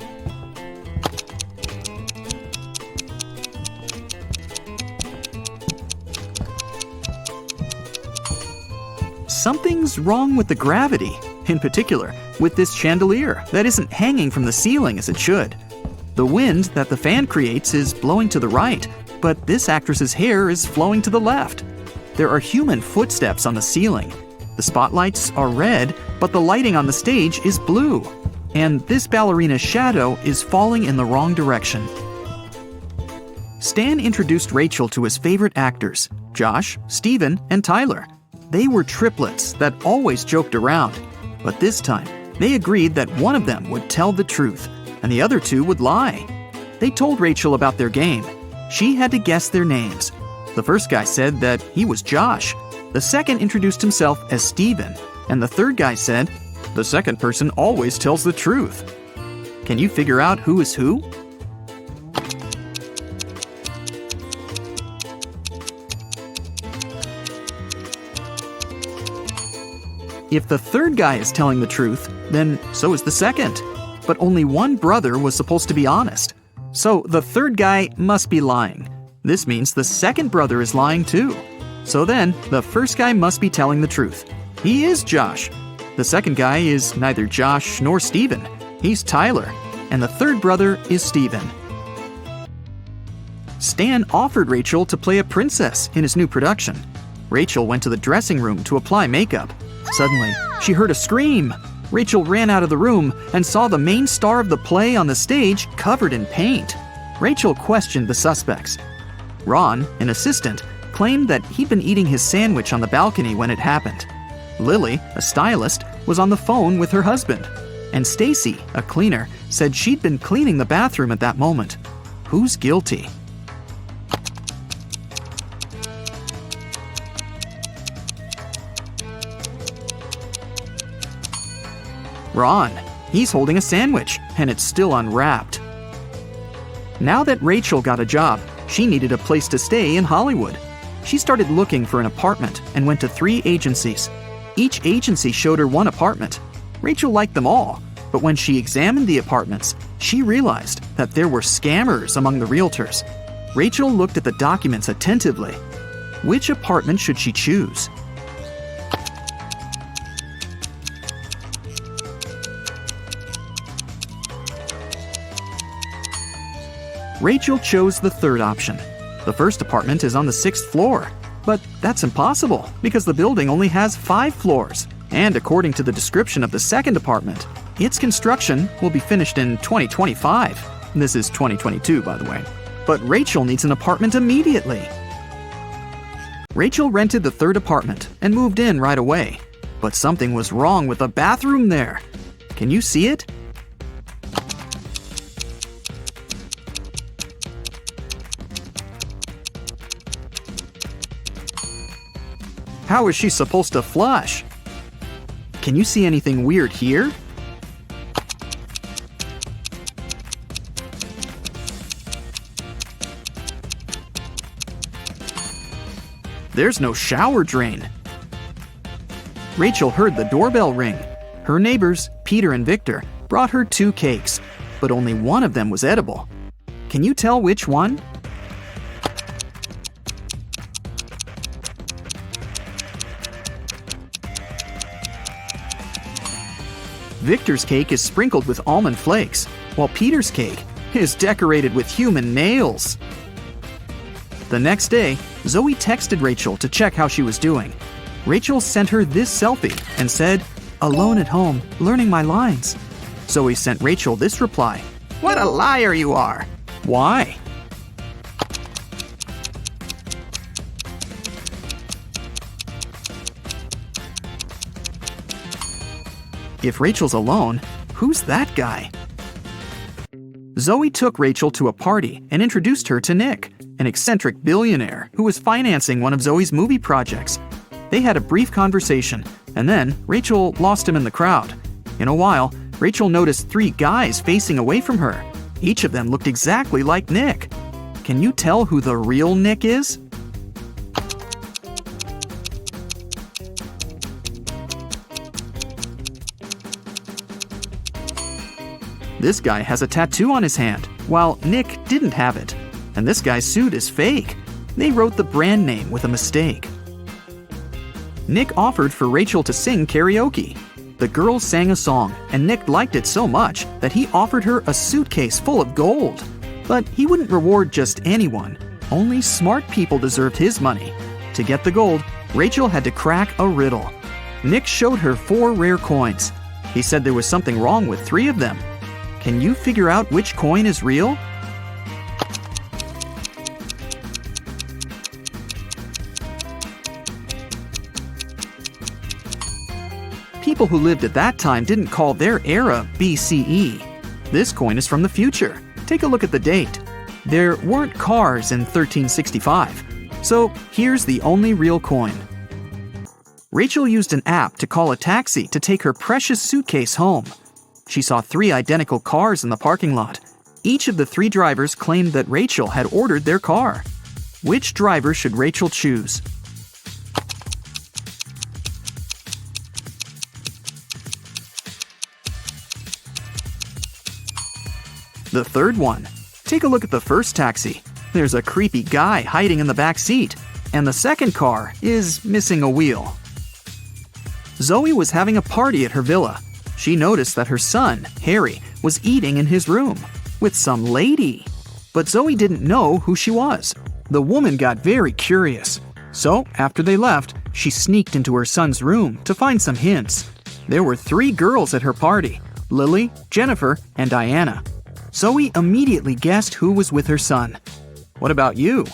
Something's wrong with the gravity. In particular, with this chandelier that isn't hanging from the ceiling as it should. The wind that the fan creates is blowing to the right, but this actress's hair is flowing to the left. There are human footsteps on the ceiling. The spotlights are red, but the lighting on the stage is blue. And this ballerina's shadow is falling in the wrong direction. Stan introduced Rachel to his favorite actors, Josh, Steven, and Tyler. They were triplets that always joked around, but this time they agreed that one of them would tell the truth and the other two would lie. They told Rachel about their game. She had to guess their names. The first guy said that he was Josh. The second introduced himself as Steven, and the third guy said, "The second person always tells the truth." Can you figure out who is who? If the third guy is telling the truth, then so is the second. But only one brother was supposed to be honest. So the third guy must be lying. This means the second brother is lying too. So then, the first guy must be telling the truth. He is Josh. The second guy is neither Josh nor Steven. He's Tyler. And the third brother is Steven. Stan offered Rachel to play a princess in his new production. Rachel went to the dressing room to apply makeup. Suddenly, she heard a scream. Rachel ran out of the room and saw the main star of the play on the stage covered in paint. Rachel questioned the suspects. Ron, an assistant, claimed that he'd been eating his sandwich on the balcony when it happened. Lily, a stylist, was on the phone with her husband. And Stacy, a cleaner, said she'd been cleaning the bathroom at that moment. Who's guilty? Ron. He's holding a sandwich, and it's still unwrapped. Now that Rachel got a job, she needed a place to stay in Hollywood. She started looking for an apartment and went to 3 agencies. Each agency showed her one apartment. Rachel liked them all, but when she examined the apartments, she realized that there were scammers among the realtors. Rachel looked at the documents attentively. Which apartment should she choose? Rachel chose the third option. The first apartment is on the 6th floor. But that's impossible because the building only has 5 floors. And according to the description of the second apartment, its construction will be finished in 2025. This is 2022, by the way. But Rachel needs an apartment immediately. Rachel rented the third apartment and moved in right away. But something was wrong with the bathroom there. Can you see it? How is she supposed to flush? Can you see anything weird here? There's no shower drain. Rachel heard the doorbell ring. Her neighbors, Peter and Victor, brought her 2 cakes, but only one of them was edible. Can you tell which one? Victor's cake is sprinkled with almond flakes, while Peter's cake is decorated with human nails. The next day, Zoe texted Rachel to check how she was doing. Rachel sent her this selfie and said, "Alone at home, learning my lines." Zoe sent Rachel this reply, "What a liar you are!" Why? If Rachel's alone, who's that guy? Zoe took Rachel to a party and introduced her to Nick, an eccentric billionaire who was financing one of Zoe's movie projects. They had a brief conversation, and then Rachel lost him in the crowd. In a while, Rachel noticed 3 guys facing away from her. Each of them looked exactly like Nick. Can you tell who the real Nick is? This guy has a tattoo on his hand, while Nick didn't have it. And this guy's suit is fake. They wrote the brand name with a mistake. Nick offered for Rachel to sing karaoke. The girls sang a song, and Nick liked it so much that he offered her a suitcase full of gold. But he wouldn't reward just anyone. Only smart people deserved his money. To get the gold, Rachel had to crack a riddle. Nick showed her 4 rare coins. He said there was something wrong with 3 of them. Can you figure out which coin is real? People who lived at that time didn't call their era BCE. This coin is from the future. Take a look at the date. There weren't cars in 1365. So here's the only real coin. Rachel used an app to call a taxi to take her precious suitcase home. She saw 3 identical cars in the parking lot. Each of the 3 drivers claimed that Rachel had ordered their car. Which driver should Rachel choose? The third one. Take a look at the first taxi. There's a creepy guy hiding in the back seat, and the second car is missing a wheel. Zoe was having a party at her villa. She noticed that her son, Harry, was eating in his room with some lady. But Zoe didn't know who she was. The woman got very curious. So, after they left, she sneaked into her son's room to find some hints. There were 3 girls at her party: Lily, Jennifer, and Diana. Zoe immediately guessed who was with her son. What about you?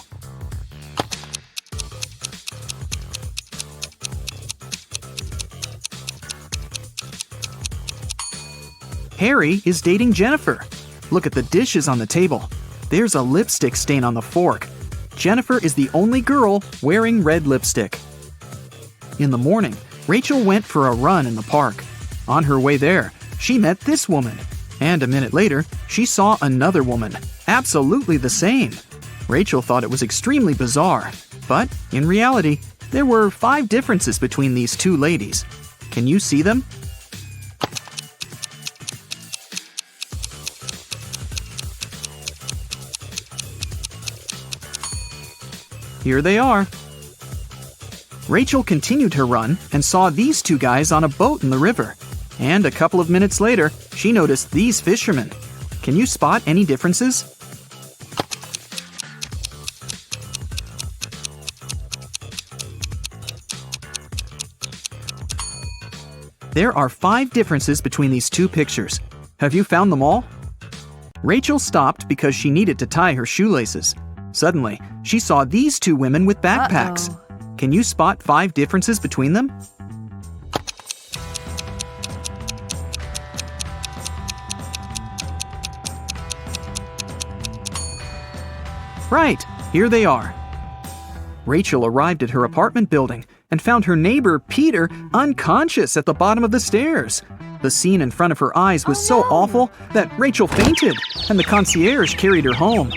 Harry is dating Jennifer. Look at the dishes on the table. There's a lipstick stain on the fork. Jennifer is the only girl wearing red lipstick. In the morning, Rachel went for a run in the park. On her way there, she met this woman. And a minute later, she saw another woman, absolutely the same. Rachel thought it was extremely bizarre. But, in reality, there were 5 differences between these 2 ladies. Can you see them? Here they are. Rachel continued her run and saw these 2 guys on a boat in the river. And a couple of minutes later, she noticed these fishermen. Can you spot any differences? There are 5 differences between these 2 pictures. Have you found them all? Rachel stopped because she needed to tie her shoelaces. Suddenly, she saw these 2 women with backpacks. Can you spot 5 differences between them? Right, here they are. Rachel arrived at her apartment building and found her neighbor, Peter, unconscious at the bottom of the stairs. The scene in front of her eyes was so awful that Rachel fainted, and the concierge carried her home.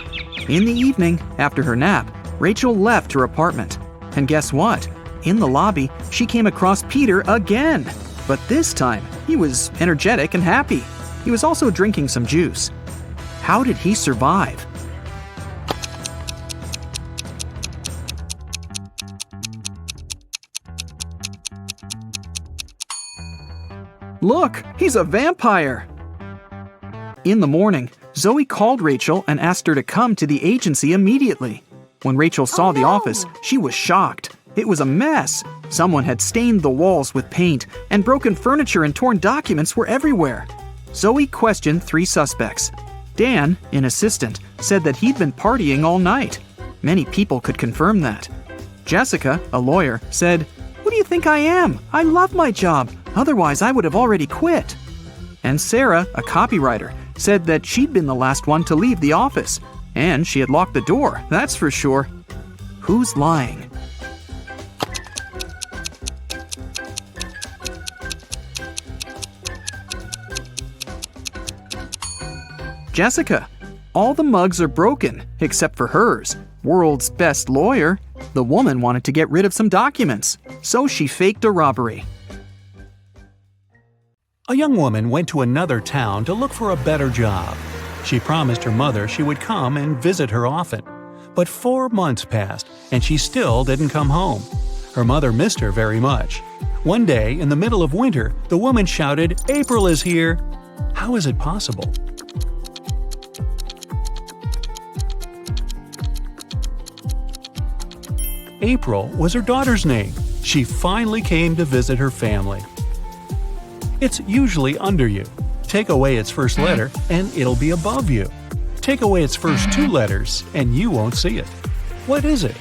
In the evening, after her nap, Rachel left her apartment. And guess what? In the lobby, she came across Peter again. But this time, he was energetic and happy. He was also drinking some juice. How did he survive? Look, he's a vampire! In the morning, Zoe called Rachel and asked her to come to the agency immediately. When Rachel saw the office, she was shocked. It was a mess. Someone had stained the walls with paint, and broken furniture and torn documents were everywhere. Zoe questioned 3 suspects. Dan, an assistant, said that he'd been partying all night. Many people could confirm that. Jessica, a lawyer, said, "Who do you think I am? I love my job. Otherwise, I would have already quit." And Sarah, a copywriter, said that she'd been the last one to leave the office. And she had locked the door, that's for sure. Who's lying? Jessica. All the mugs are broken, except for hers. World's best lawyer. The woman wanted to get rid of some documents, so she faked a robbery. A young woman went to another town to look for a better job. She promised her mother she would come and visit her often. But 4 months passed, and she still didn't come home. Her mother missed her very much. One day, in the middle of winter, the woman shouted, "April is here!" How is it possible? April was her daughter's name. She finally came to visit her family. It's usually under you. Take away its first letter, and it'll be above you. Take away its first 2 letters, and you won't see it. What is it?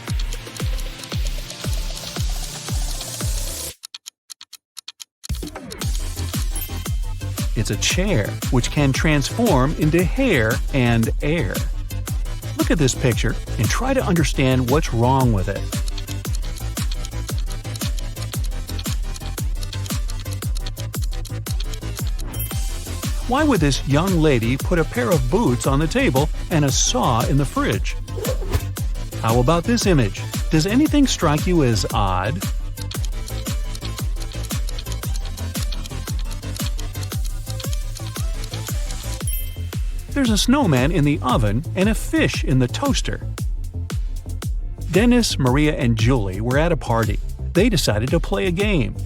It's a chair, which can transform into hair and air. Look at this picture and try to understand what's wrong with it. Why would this young lady put a pair of boots on the table and a saw in the fridge? How about this image? Does anything strike you as odd? There's a snowman in the oven and a fish in the toaster. Dennis, Maria, and Julie were at a party. They decided to play a game.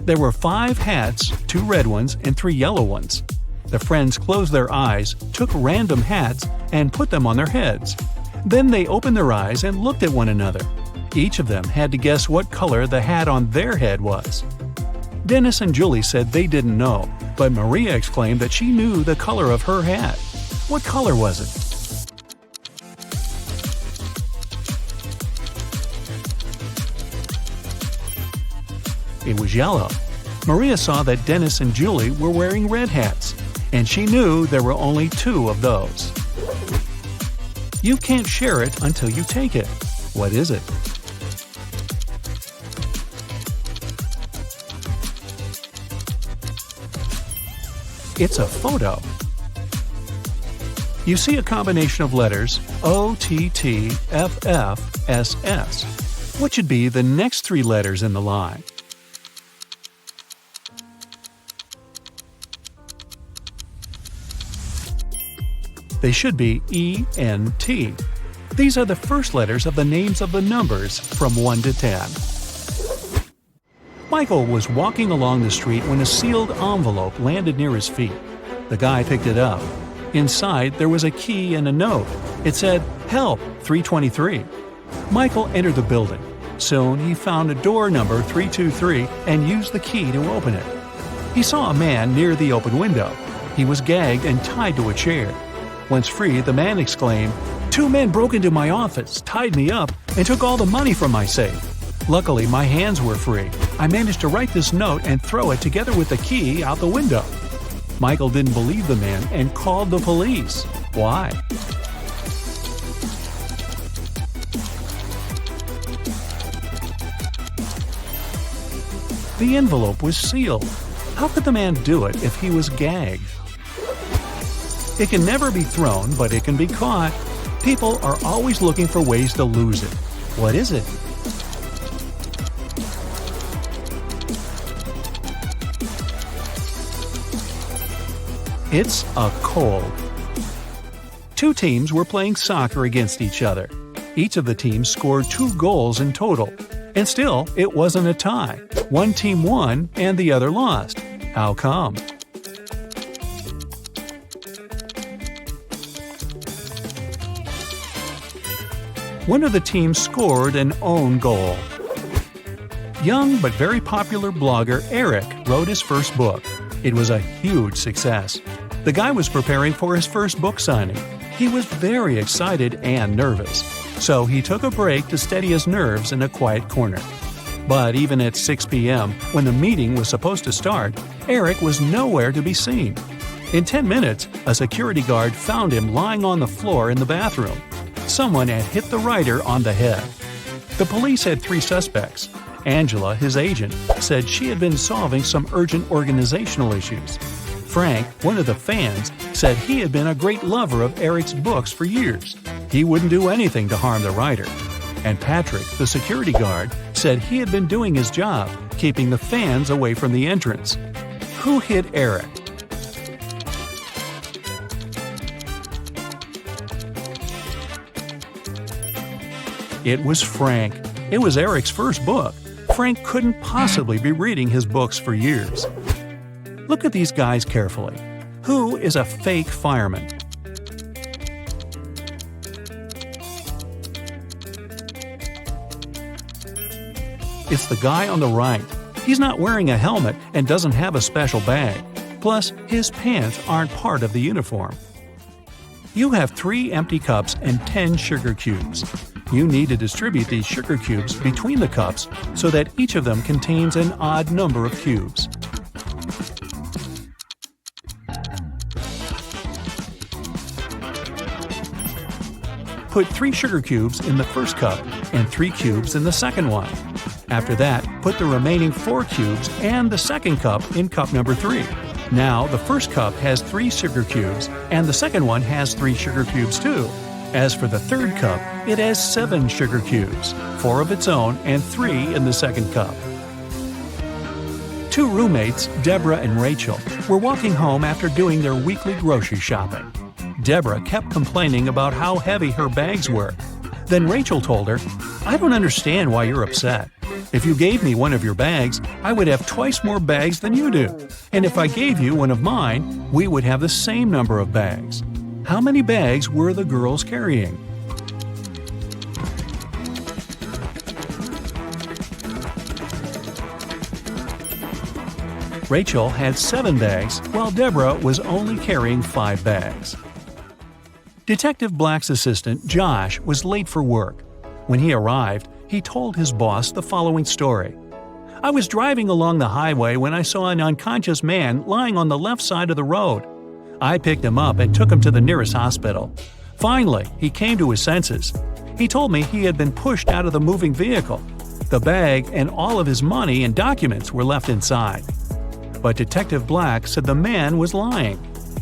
There were 5 hats, 2 red ones and 3 yellow ones. The friends closed their eyes, took random hats, and put them on their heads. Then they opened their eyes and looked at one another. Each of them had to guess what color the hat on their head was. Dennis and Julie said they didn't know, but Maria exclaimed that she knew the color of her hat. What color was it? It was yellow. Maria saw that Dennis and Julie were wearing red hats, and she knew there were only 2 of those. You can't share it until you take it. What is it? It's a photo. You see a combination of letters OTTFFSS. What should be the next 3 letters in the line? They should be ENT. These are the first letters of the names of the numbers from 1 to 10. Michael was walking along the street when a sealed envelope landed near his feet. The guy picked it up. Inside, there was a key and a note. It said, "Help, 323." Michael entered the building. Soon, he found a door number 323 and used the key to open it. He saw a man near the open window. He was gagged and tied to a chair. Once free, the man exclaimed, "2 men broke into my office, tied me up, and took all the money from my safe. Luckily, my hands were free. I managed to write this note and throw it together with the key out the window." Michael didn't believe the man and called the police. Why? The envelope was sealed. How could the man do it if he was gagged? It can never be thrown, but it can be caught. People are always looking for ways to lose it. What is it? It's a cold. 2 teams were playing soccer against each other. Each of the teams scored 2 goals in total. And still, it wasn't a tie. One team won and the other lost. How come? One of the teams scored an own goal. Young but very popular blogger Eric wrote his first book. It was a huge success. The guy was preparing for his first book signing. He was very excited and nervous, so he took a break to steady his nerves in a quiet corner. But even at 6 p.m., when the meeting was supposed to start, Eric was nowhere to be seen. In 10 minutes, a security guard found him lying on the floor in the bathroom. Someone had hit the writer on the head. The police had 3 suspects. Angela, his agent, said she had been solving some urgent organizational issues. Frank, one of the fans, said he had been a great lover of Eric's books for years. He wouldn't do anything to harm the writer. And Patrick, the security guard, said he had been doing his job, keeping the fans away from the entrance. Who hit Eric? It was Frank. It was Eric's first book. Frank couldn't possibly be reading his books for years. Look at these guys carefully. Who is a fake fireman? It's the guy on the right. He's not wearing a helmet and doesn't have a special bag. Plus, his pants aren't part of the uniform. You have 3 empty cups and 10 sugar cubes. You need to distribute these sugar cubes between the cups so that each of them contains an odd number of cubes. Put 3 sugar cubes in the first cup and 3 cubes in the second one. After that, put the remaining 4 cubes and the second cup in cup number 3. Now, the first cup has 3 sugar cubes and the second one has 3 sugar cubes too. As for the third cup, it has 7 sugar cubes, 4 of its own and 3 in the second cup. 2 roommates, Deborah and Rachel, were walking home after doing their weekly grocery shopping. Deborah kept complaining about how heavy her bags were. Then Rachel told her, "I don't understand why you're upset. If you gave me one of your bags, I would have twice more bags than you do. And if I gave you one of mine, we would have the same number of bags." How many bags were the girls carrying? Rachel had 7 bags, while Deborah was only carrying 5 bags. Detective Black's assistant, Josh, was late for work. When he arrived, he told his boss the following story. "I was driving along the highway when I saw an unconscious man lying on the left side of the road. I picked him up and took him to the nearest hospital. Finally, he came to his senses. He told me he had been pushed out of the moving vehicle. The bag and all of his money and documents were left inside." But Detective Black said the man was lying.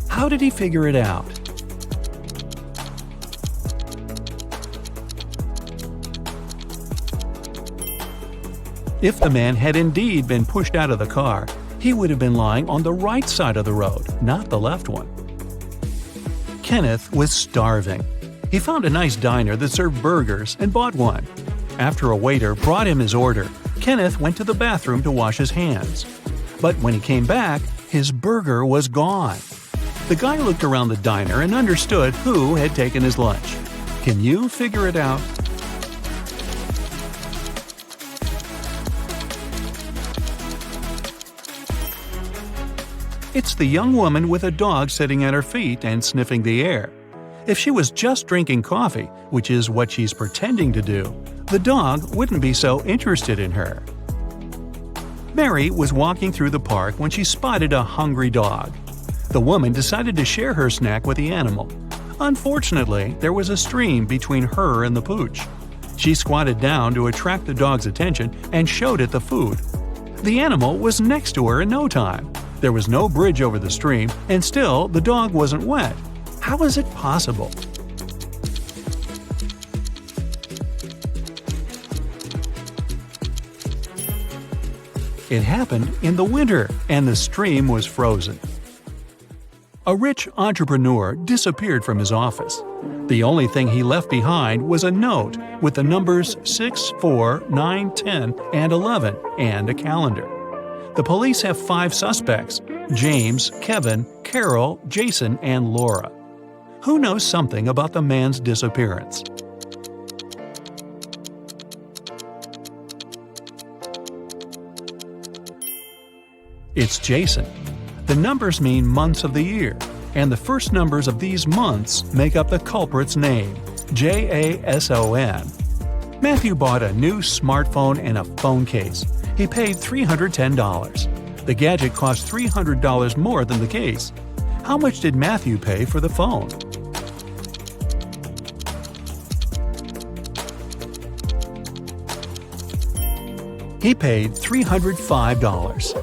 How did he figure it out? If the man had indeed been pushed out of the car, he would have been lying on the right side of the road, not the left one. Kenneth was starving. He found a nice diner that served burgers and bought one. After a waiter brought him his order, Kenneth went to the bathroom to wash his hands. But when he came back, his burger was gone. The guy looked around the diner and understood who had taken his lunch. Can you figure it out? It's the young woman with a dog sitting at her feet and sniffing the air. If she was just drinking coffee, which is what she's pretending to do, the dog wouldn't be so interested in her. Mary was walking through the park when she spotted a hungry dog. The woman decided to share her snack with the animal. Unfortunately, there was a stream between her and the pooch. She squatted down to attract the dog's attention and showed it the food. The animal was next to her in no time. There was no bridge over the stream, and still the dog wasn't wet. How is it possible? It happened in the winter, and the stream was frozen. A rich entrepreneur disappeared from his office. The only thing he left behind was a note with the numbers 6, 4, 9, 10, and 11, and a calendar. The police have 5 suspects: James, Kevin, Carol, Jason, and Laura. Who knows something about the man's disappearance? It's Jason. The numbers mean months of the year, and the first numbers of these months make up the culprit's name, Jason. Matthew bought a new smartphone and a phone case. He paid $310. The gadget cost $300 more than the case. How much did Matthew pay for the phone? He paid $305.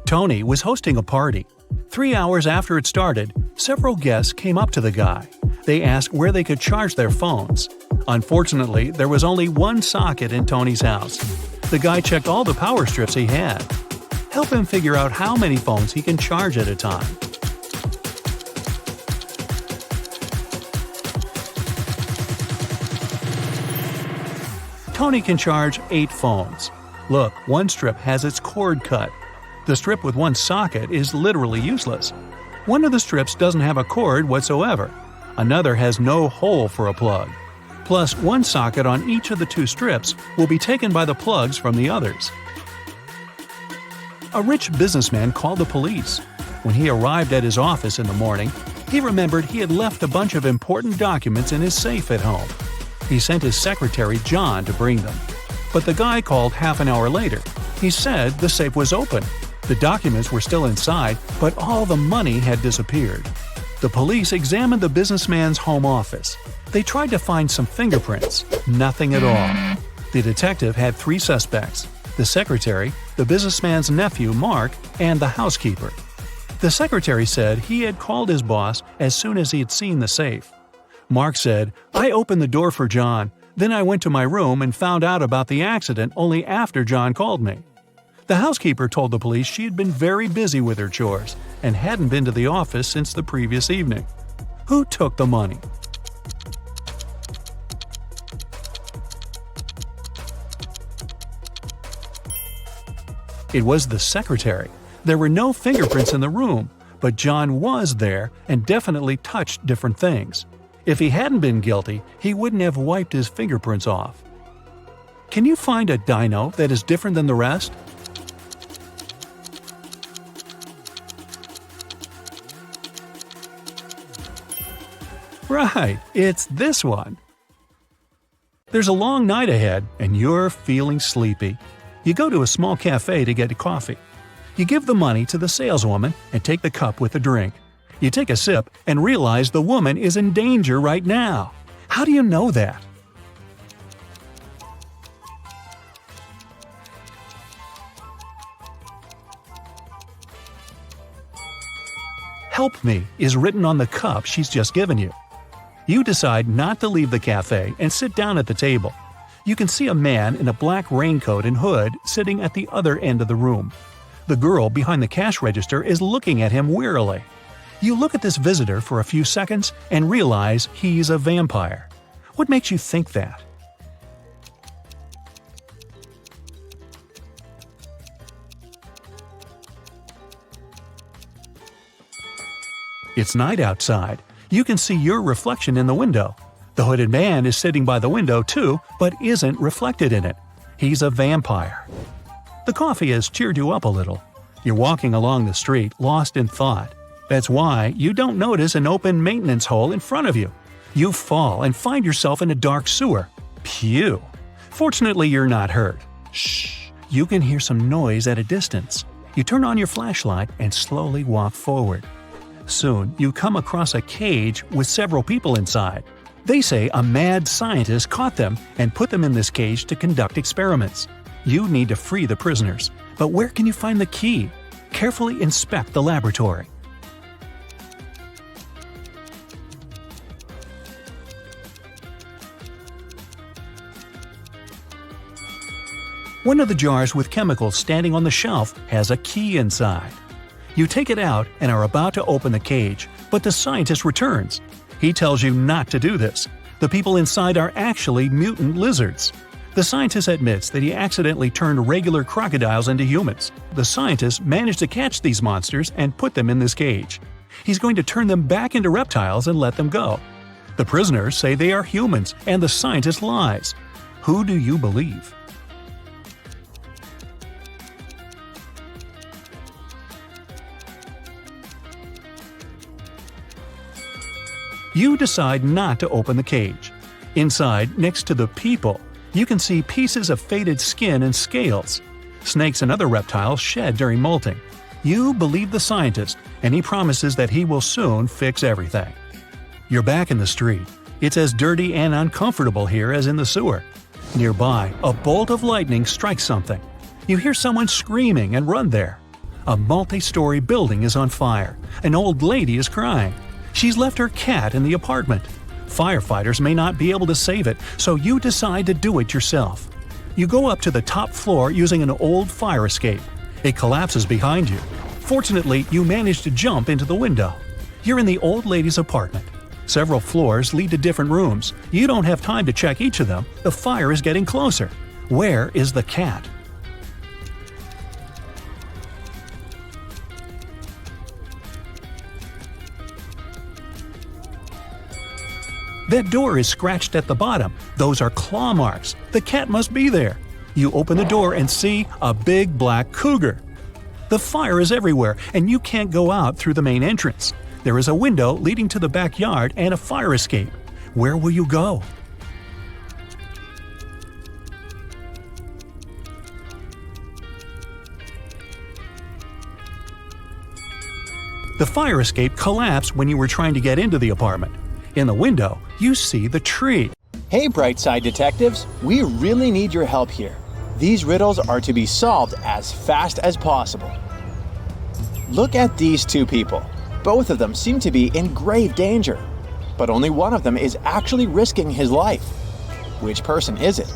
Tony was hosting a party. 3 hours after it started, several guests came up to the guy. They asked where they could charge their phones. Unfortunately, there was only one socket in Tony's house. The guy checked all the power strips he had. Help him figure out how many phones he can charge at a time. Tony can charge 8 phones. Look, one strip has its cord cut. The strip with one socket is literally useless. One of the strips doesn't have a cord whatsoever. Another has no hole for a plug. Plus, one socket on each of the 2 strips will be taken by the plugs from the others. A rich businessman called the police. When he arrived at his office in the morning, he remembered he had left a bunch of important documents in his safe at home. He sent his secretary, John, to bring them. But the guy called half an hour later. He said the safe was open. The documents were still inside, but all the money had disappeared. The police examined the businessman's home office. They tried to find some fingerprints. Nothing at all. The detective had 3 suspects: the secretary, the businessman's nephew, Mark, and the housekeeper. The secretary said he had called his boss as soon as he had seen the safe. Mark said, "I opened the door for John, then I went to my room and found out about the accident only after John called me." The housekeeper told the police she had been very busy with her chores and hadn't been to the office since the previous evening. Who took the money? It was the secretary. There were no fingerprints in the room, but John was there and definitely touched different things. If he hadn't been guilty, he wouldn't have wiped his fingerprints off. Can you find a dino that is different than the rest? Right, it's this one. There's a long night ahead and you're feeling sleepy. You go to a small cafe to get a coffee. You give the money to the saleswoman and take the cup with the drink. You take a sip and realize the woman is in danger right now. How do you know that? "Help me" is written on the cup she's just given you. You decide not to leave the cafe and sit down at the table. You can see a man in a black raincoat and hood sitting at the other end of the room. The girl behind the cash register is looking at him wearily. You look at this visitor for a few seconds and realize he's a vampire. What makes you think that? It's night outside. You can see your reflection in the window. The hooded man is sitting by the window too, but isn't reflected in it. He's a vampire. The coffee has cheered you up a little. You're walking along the street, lost in thought. That's why you don't notice an open maintenance hole in front of you. You fall and find yourself in a dark sewer. Phew! Fortunately, you're not hurt. Shh! You can hear some noise at a distance. You turn on your flashlight and slowly walk forward. Soon, you come across a cage with several people inside. They say a mad scientist caught them and put them in this cage to conduct experiments. You need to free the prisoners. But where can you find the key? Carefully inspect the laboratory. One of the jars with chemicals standing on the shelf has a key inside. You take it out and are about to open the cage, but the scientist returns. He tells you not to do this. The people inside are actually mutant lizards. The scientist admits that he accidentally turned regular crocodiles into humans. The scientist managed to catch these monsters and put them in this cage. He's going to turn them back into reptiles and let them go. The prisoners say they are humans, and the scientist lies. Who do you believe? You decide not to open the cage. Inside, next to the people, you can see pieces of faded skin and scales. Snakes and other reptiles shed during molting. You believe the scientist, and he promises that he will soon fix everything. You're back in the street. It's as dirty and uncomfortable here as in the sewer. Nearby, a bolt of lightning strikes something. You hear someone screaming and run there. A multi-story building is on fire. An old lady is crying. She's left her cat in the apartment. Firefighters may not be able to save it, so you decide to do it yourself. You go up to the top floor using an old fire escape. It collapses behind you. Fortunately, you manage to jump into the window. You're in the old lady's apartment. Several floors lead to different rooms. You don't have time to check each of them. The fire is getting closer. Where is the cat? That door is scratched at the bottom. Those are claw marks. The cat must be there. You open the door and see a big black cougar. The fire is everywhere, and you can't go out through the main entrance. There is a window leading to the backyard and a fire escape. Where will you go? The fire escape collapsed when you were trying to get into the apartment. In the window, you see the tree. Hey, Brightside Detectives, we really need your help here. These riddles are to be solved as fast as possible. Look at these two people. Both of them seem to be in grave danger, but only one of them is actually risking his life. Which person is it?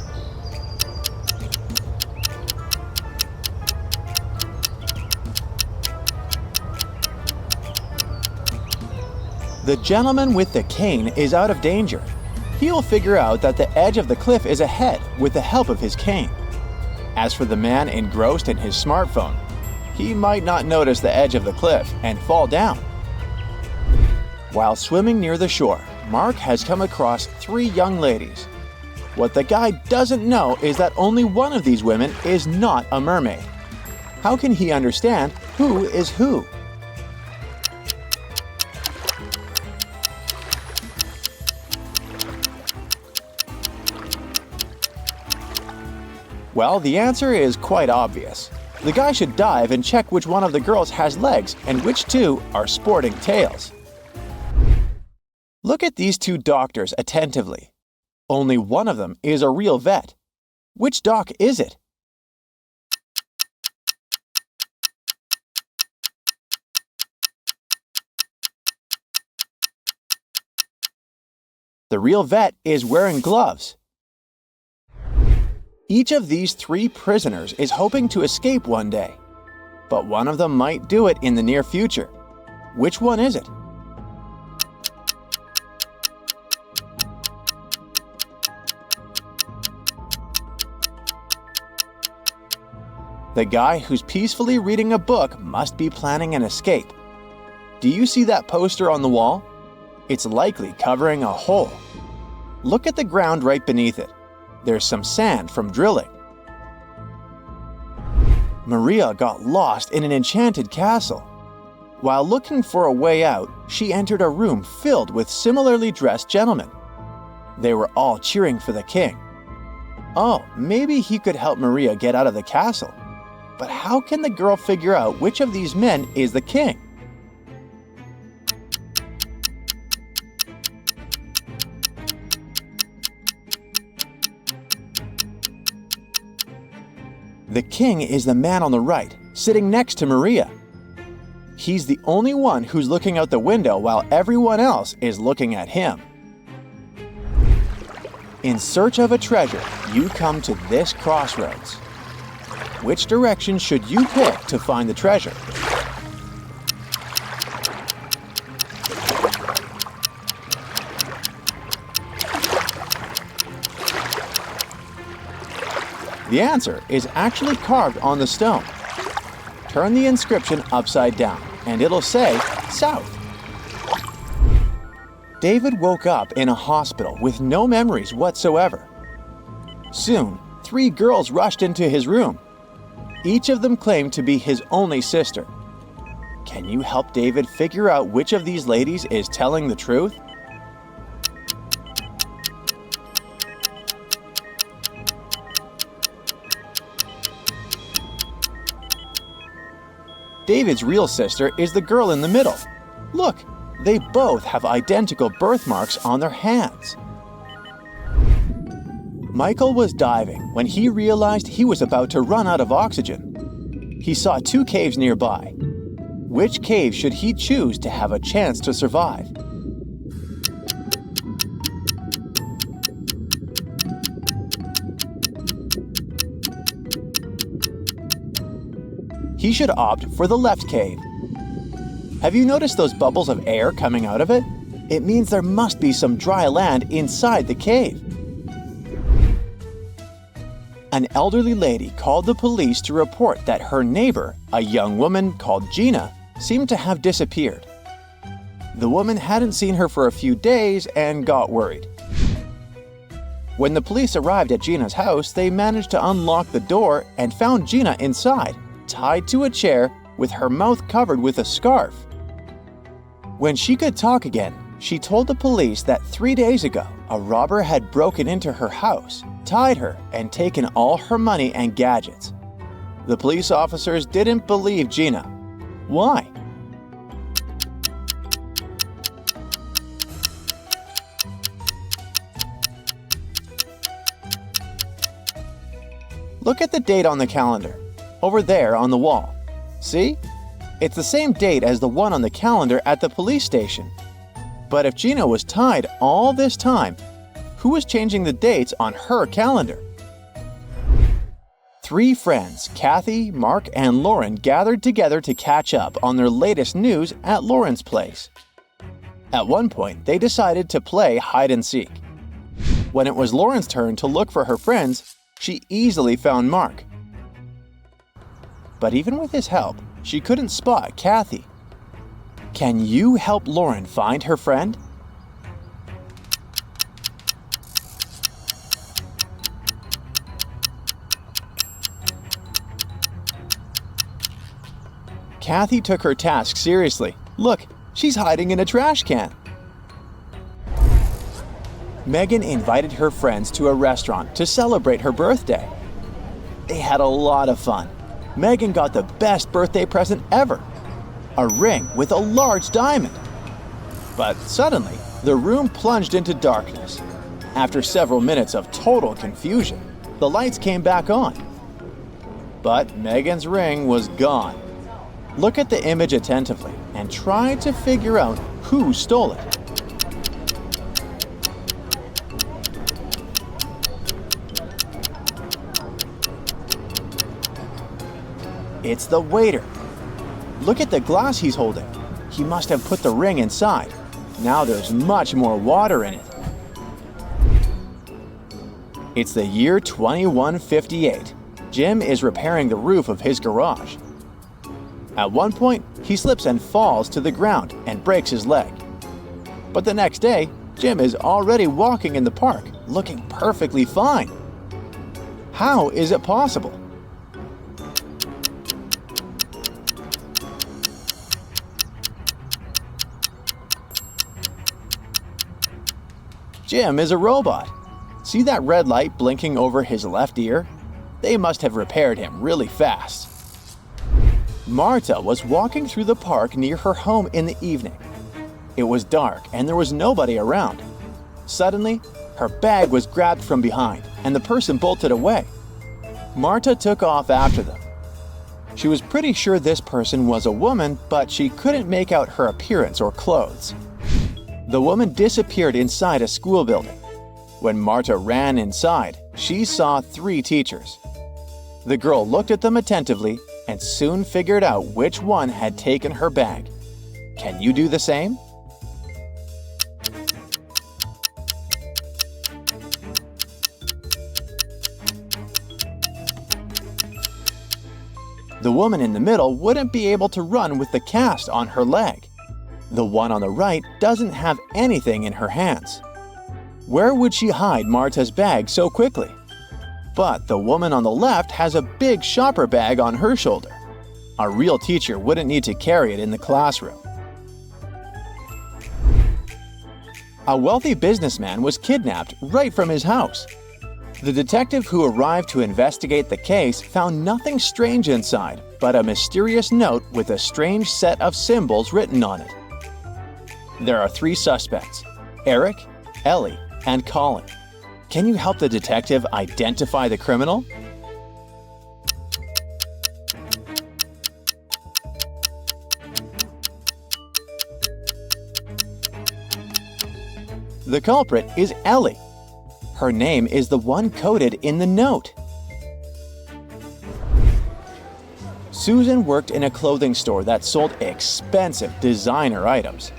The gentleman with the cane is out of danger. He'll figure out that the edge of the cliff is ahead with the help of his cane. As for the man engrossed in his smartphone, he might not notice the edge of the cliff and fall down. While swimming near the shore, Mark has come across 3 young ladies. What the guy doesn't know is that only one of these women is not a mermaid. How can he understand who is who? Well, the answer is quite obvious. The guy should dive and check which one of the girls has legs and which 2 are sporting tails. Look at these 2 doctors attentively. Only one of them is a real vet. Which doc is it? The real vet is wearing gloves. Each of these 3 prisoners is hoping to escape one day, but one of them might do it in the near future. Which one is it? The guy who's peacefully reading a book must be planning an escape. Do you see that poster on the wall? It's likely covering a hole. Look at the ground right beneath it. There's some sand from drilling. Maria got lost in an enchanted castle. While looking for a way out, she entered a room filled with similarly dressed gentlemen. They were all cheering for the king. Oh, maybe he could help Maria get out of the castle. But how can the girl figure out which of these men is the king? The king is the man on the right, sitting next to Maria. He's the only one who's looking out the window while everyone else is looking at him. In search of a treasure, you come to this crossroads. Which direction should you pick to find the treasure? The answer is actually carved on the stone. Turn the inscription upside down, and it'll say South. David woke up in a hospital with no memories whatsoever. Soon, 3 girls rushed into his room. Each of them claimed to be his only sister. Can you help David figure out which of these ladies is telling the truth? David's real sister is the girl in the middle. Look, they both have identical birthmarks on their hands. Michael was diving when he realized he was about to run out of oxygen. He saw 2 caves nearby. Which cave should he choose to have a chance to survive? He should opt for the left cave. Have you noticed those bubbles of air coming out of it? It means there must be some dry land inside the cave. An elderly lady called the police to report that her neighbor, a young woman called Gina, seemed to have disappeared. The woman hadn't seen her for a few days and got worried. When the police arrived at Gina's house, they managed to unlock the door and found Gina inside, tied to a chair with her mouth covered with a scarf. When she could talk again, she told the police that 3 days ago, a robber had broken into her house, tied her, and taken all her money and gadgets. The police officers didn't believe Gina. Why? Look at the date on the calendar, over there on the wall. See? It's the same date as the one on the calendar at the police station. But if Gina was tied all this time, who was changing the dates on her calendar? Three friends, Kathy, Mark, and Lauren, gathered together to catch up on their latest news at Lauren's place. At one point, they decided to play hide and seek. When it was Lauren's turn to look for her friends, she easily found Mark. But even with his help, she couldn't spot Kathy. Can you help Lauren find her friend? Kathy took her task seriously. Look, she's hiding in a trash can. Megan invited her friends to a restaurant to celebrate her birthday. They had a lot of fun. Megan got the best birthday present ever, a ring with a large diamond. But suddenly, the room plunged into darkness. After several minutes of total confusion, the lights came back on. But Megan's ring was gone. Look at the image attentively and try to figure out who stole it. It's the waiter. Look at the glass he's holding. He must have put the ring inside. Now there's much more water in it. It's the year 2158. Jim is repairing the roof of his garage. At one point, he slips and falls to the ground and breaks his leg. But the next day, Jim is already walking in the park, looking perfectly fine. How is it possible? Jim is a robot. See that red light blinking over his left ear? They must have repaired him really fast. Marta was walking through the park near her home in the evening. It was dark and there was nobody around. Suddenly, her bag was grabbed from behind and the person bolted away. Marta took off after them. She was pretty sure this person was a woman, but she couldn't make out her appearance or clothes. The woman disappeared inside a school building. When Marta ran inside, she saw 3 teachers. The girl looked at them attentively and soon figured out which one had taken her bag. Can you do the same? The woman in the middle wouldn't be able to run with the cast on her leg. The one on the right doesn't have anything in her hands. Where would she hide Marta's bag so quickly? But the woman on the left has a big shopper bag on her shoulder. A real teacher wouldn't need to carry it in the classroom. A wealthy businessman was kidnapped right from his house. The detective who arrived to investigate the case found nothing strange inside, but a mysterious note with a strange set of symbols written on it. There are 3 suspects: Eric, Ellie, and Colin. Can you help the detective identify the criminal? The culprit is Ellie. Her name is the one coded in the note. Susan worked in a clothing store that sold expensive designer items.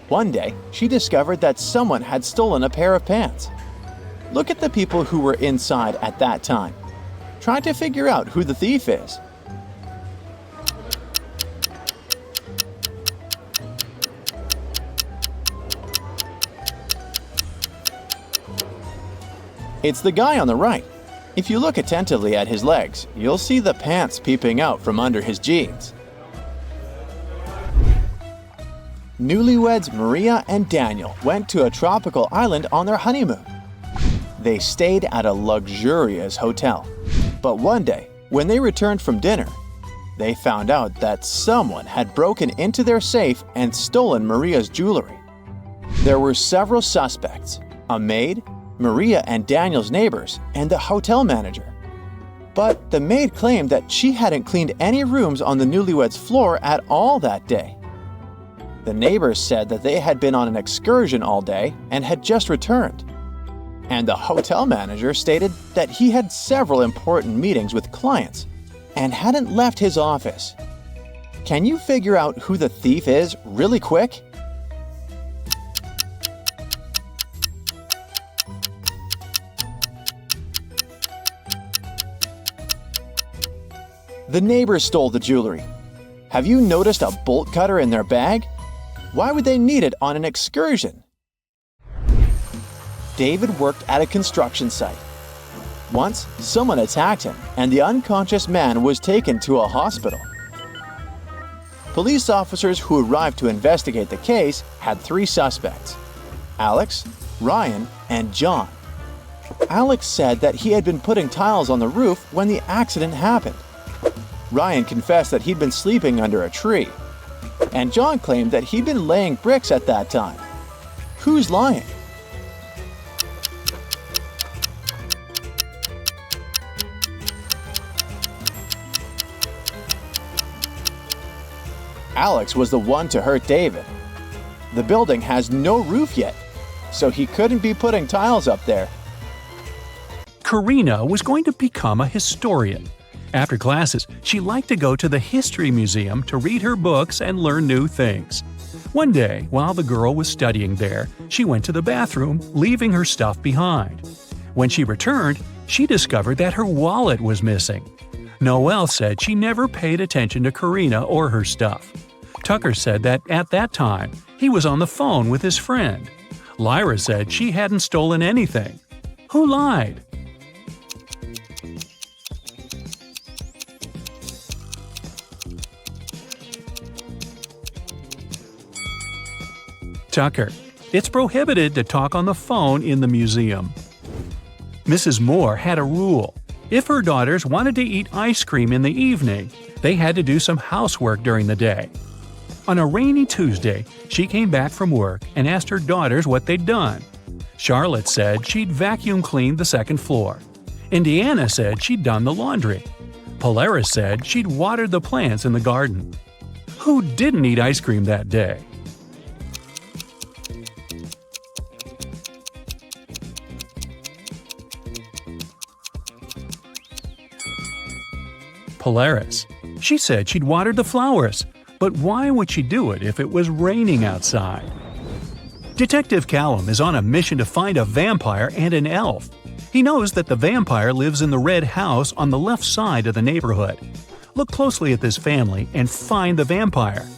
One day, she discovered that someone had stolen a pair of pants. Look at the people who were inside at that time. Try to figure out who the thief is. It's the guy on the right. If you look attentively at his legs, you'll see the pants peeping out from under his jeans. Newlyweds Maria and Daniel went to a tropical island on their honeymoon. They stayed at a luxurious hotel. But one day, when they returned from dinner, they found out that someone had broken into their safe and stolen Maria's jewelry. There were several suspects: a maid, Maria and Daniel's neighbors, and the hotel manager. But the maid claimed that she hadn't cleaned any rooms on the newlyweds' floor at all that day. The neighbors said that they had been on an excursion all day and had just returned. And the hotel manager stated that he had several important meetings with clients and hadn't left his office. Can you figure out who the thief is really quick? The neighbors stole the jewelry. Have you noticed a bolt cutter in their bag? Why would they need it on an excursion? David worked at a construction site. Once, someone attacked him, and the unconscious man was taken to a hospital. Police officers who arrived to investigate the case had 3 suspects: Alex, Ryan, and John. Alex said that he had been putting tiles on the roof when the accident happened. Ryan confessed that he'd been sleeping under a tree. And John claimed that he'd been laying bricks at that time. Who's lying? Alex was the one to hurt David. The building has no roof yet, so he couldn't be putting tiles up there. Karina was going to become a historian. After classes, she liked to go to the History Museum to read her books and learn new things. One day, while the girl was studying there, she went to the bathroom, leaving her stuff behind. When she returned, she discovered that her wallet was missing. Noelle said she never paid attention to Karina or her stuff. Tucker said that at that time, he was on the phone with his friend. Lyra said she hadn't stolen anything. Who lied? Tucker. It's prohibited to talk on the phone in the museum. Mrs. Moore had a rule. If her daughters wanted to eat ice cream in the evening, they had to do some housework during the day. On a rainy Tuesday, she came back from work and asked her daughters what they'd done. Charlotte said she'd vacuum cleaned the second floor. Indiana said she'd done the laundry. Polaris said she'd watered the plants in the garden. Who didn't eat ice cream that day? Polaris. She said she'd watered the flowers, but why would she do it if it was raining outside? Detective Callum is on a mission to find a vampire and an elf. He knows that the vampire lives in the red house on the left side of the neighborhood. Look closely at this family and find the vampire.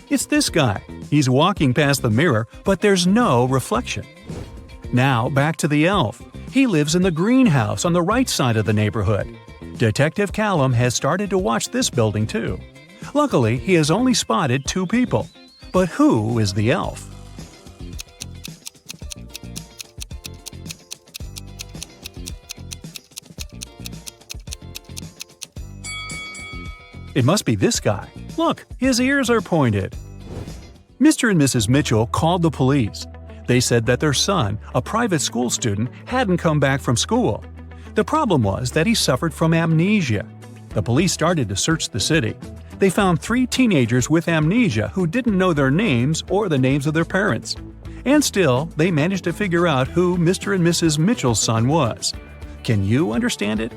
It's this guy. He's walking past the mirror, but there's no reflection. Now back to the elf. He lives in the greenhouse on the right side of the neighborhood. Detective Callum has started to watch this building too. Luckily, he has only spotted 2 people. But who is the elf? It must be this guy. Look, his ears are pointed. Mr. and Mrs. Mitchell called the police. They said that their son, a private school student, hadn't come back from school. The problem was that he suffered from amnesia. The police started to search the city. They found 3 teenagers with amnesia who didn't know their names or the names of their parents. And still, they managed to figure out who Mr. and Mrs. Mitchell's son was. Can you understand it?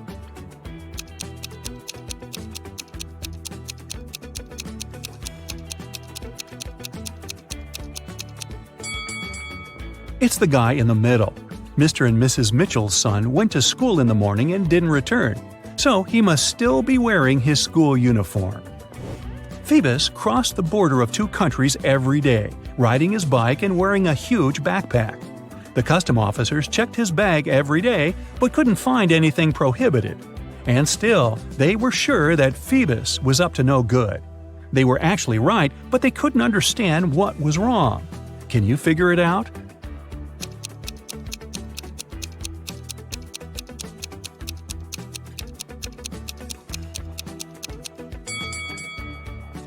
It's the guy in the middle. Mr. and Mrs. Mitchell's son went to school in the morning and didn't return, so he must still be wearing his school uniform. Phoebus crossed the border of 2 countries every day, riding his bike and wearing a huge backpack. The custom officers checked his bag every day but couldn't find anything prohibited. And still, they were sure that Phoebus was up to no good. They were actually right, but they couldn't understand what was wrong. Can you figure it out?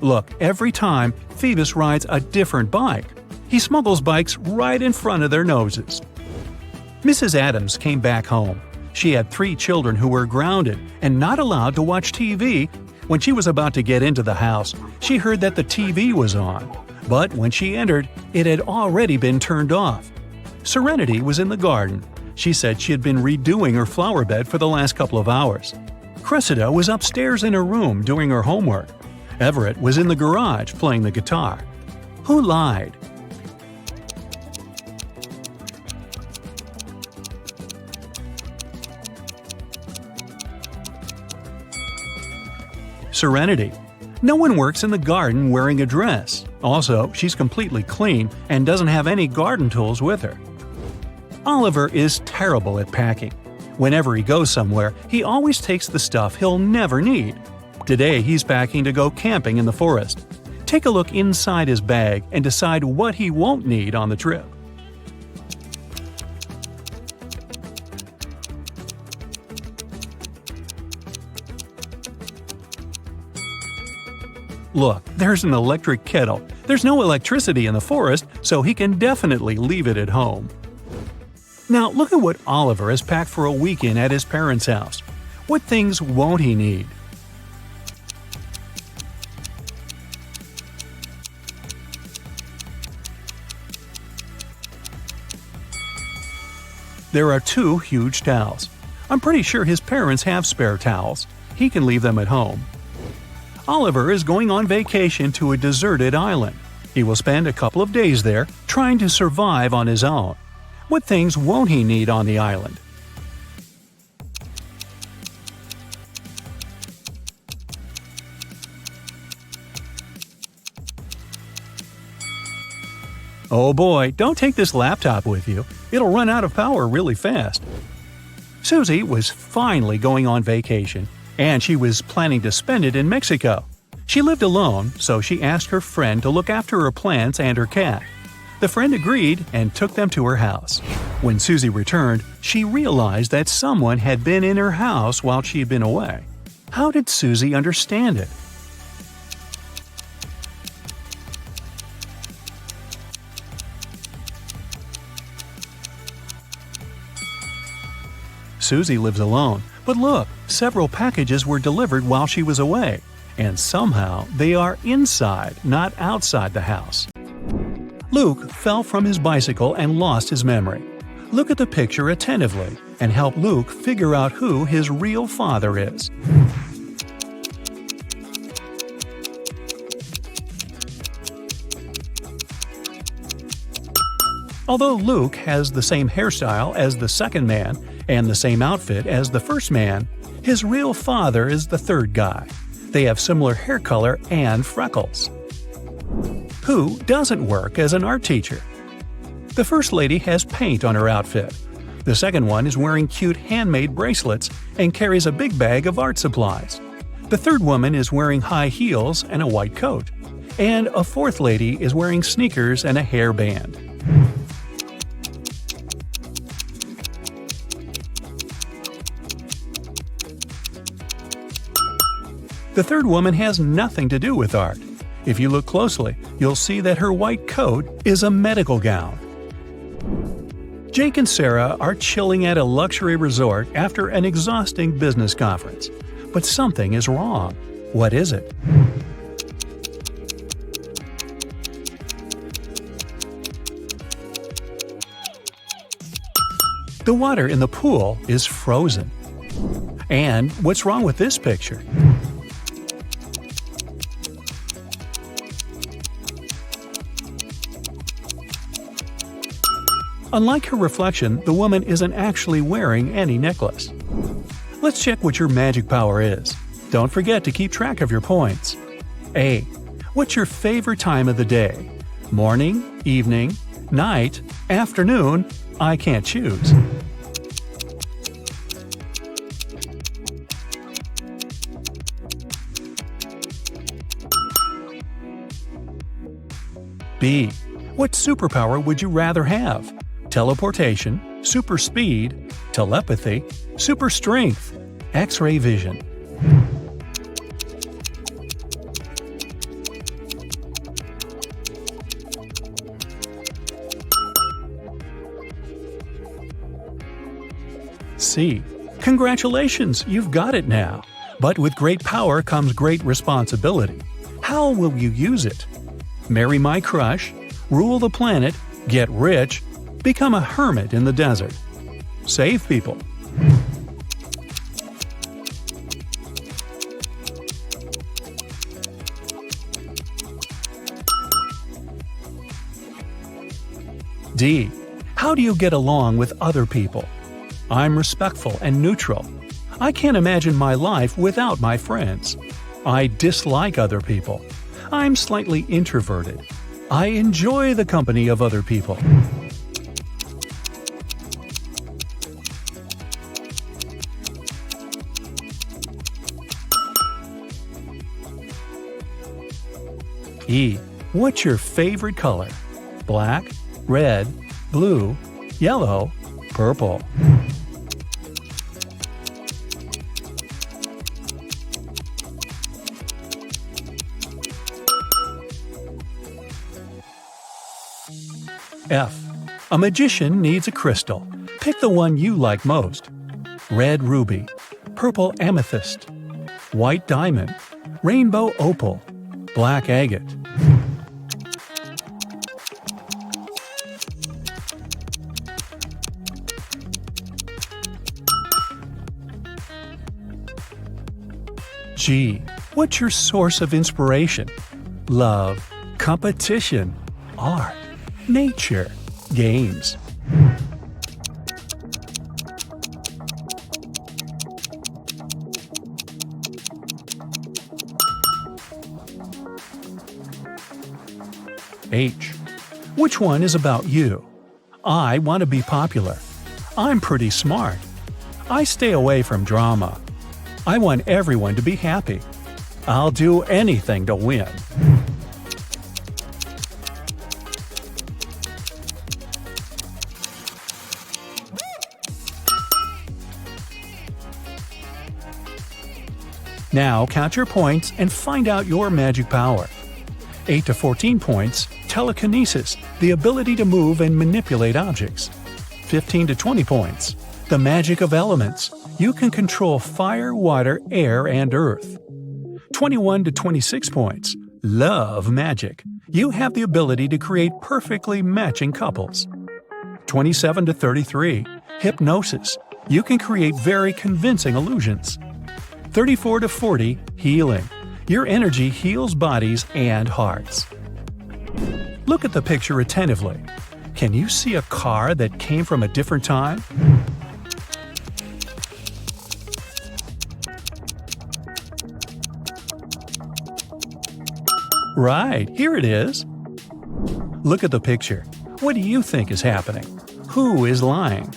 Look, every time Phoebus rides a different bike. He smuggles bikes right in front of their noses. Mrs. Adams came back home. She had 3 children who were grounded and not allowed to watch TV. When she was about to get into the house, she heard that the TV was on. But when she entered, it had already been turned off. Serenity was in the garden. She said she had been redoing her flower bed for the last couple of hours. Cressida was upstairs in her room doing her homework. Everett was in the garage playing the guitar. Who lied? Serenity. No one works in the garden wearing a dress. Also, she's completely clean and doesn't have any garden tools with her. Oliver is terrible at packing. Whenever he goes somewhere, he always takes the stuff he'll never need. Today he's packing to go camping in the forest. Take a look inside his bag and decide what he won't need on the trip. Look, there's an electric kettle. There's no electricity in the forest, so he can definitely leave it at home. Now look at what Oliver has packed for a weekend at his parents' house. What things won't he need? There are 2 huge towels. I'm pretty sure his parents have spare towels. He can leave them at home. Oliver is going on vacation to a deserted island. He will spend a couple of days there, trying to survive on his own. What things won't he need on the island? Oh boy, don't take this laptop with you. It'll run out of power really fast. Susie was finally going on vacation, and she was planning to spend it in Mexico. She lived alone, so she asked her friend to look after her plants and her cat. The friend agreed and took them to her house. When Susie returned, she realized that someone had been in her house while she had been away. How did Susie understand it? Susie lives alone, but look, several packages were delivered while she was away, and somehow they are inside, not outside the house. Luke fell from his bicycle and lost his memory. Look at the picture attentively and help Luke figure out who his real father is. Although Luke has the same hairstyle as the second man and the same outfit as the first man, his real father is the third guy. They have similar hair color and freckles. Who doesn't work as an art teacher? The first lady has paint on her outfit. The second one is wearing cute handmade bracelets and carries a big bag of art supplies. The third woman is wearing high heels and a white coat. And a fourth lady is wearing sneakers and a hairband. The third woman has nothing to do with art. If you look closely, you'll see that her white coat is a medical gown. Jake and Sarah are chilling at a luxury resort after an exhausting business conference. But something is wrong. What is it? The water in the pool is frozen. And what's wrong with this picture? Unlike her reflection, the woman isn't actually wearing any necklace. Let's check what your magic power is. Don't forget to keep track of your points. A. What's your favorite time of the day? Morning, evening, night, afternoon? I can't choose. B. What superpower would you rather have? Teleportation, super speed, telepathy, super strength, X-ray vision. C. Congratulations, you've got it now. But with great power comes great responsibility. How will you use it? Marry my crush, rule the planet, get rich, become a hermit in the desert. Save people. D. How do you get along with other people? I'm respectful and neutral. I can't imagine my life without my friends. I dislike other people. I'm slightly introverted. I enjoy the company of other people. E. What's your favorite color? Black, red, blue, yellow, purple. F. A magician needs a crystal. Pick the one you like most. Red ruby, purple amethyst, white diamond, rainbow opal, black agate. G. What's your source of inspiration? Love, competition, art, nature, games. H. Which one is about you? I want to be popular. I'm pretty smart. I stay away from drama. I want everyone to be happy. I'll do anything to win. Now count your points and find out your magic power. 8 to 14 points, telekinesis, the ability to move and manipulate objects. 15 to 20 points, the magic of elements. You can control fire, water, air, and earth. 21 to 26 points, love magic. You have the ability to create perfectly matching couples. 27 to 33, hypnosis. You can create very convincing illusions. 34 to 40, healing. Your energy heals bodies and hearts. Look at the picture attentively. Can you see a car that came from a different time? Right, here it is. Look at the picture. What do you think is happening? Who is lying?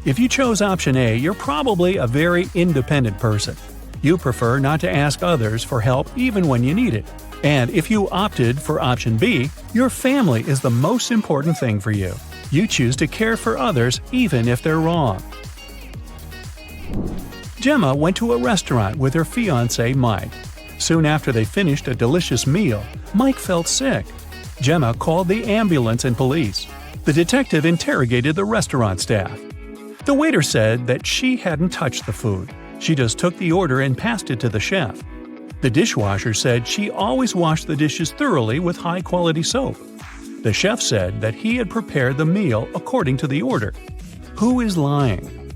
If you chose option A, you're probably a very independent person. You prefer not to ask others for help even when you need it. And if you opted for option B, your family is the most important thing for you. You choose to care for others even if they're wrong. Gemma went to a restaurant with her fiancé Mike. Soon after they finished a delicious meal, Mike felt sick. Gemma called the ambulance and police. The detective interrogated the restaurant staff. The waiter said that she hadn't touched the food. She just took the order and passed it to the chef. The dishwasher said she always washed the dishes thoroughly with high-quality soap. The chef said that he had prepared the meal according to the order. Who is lying?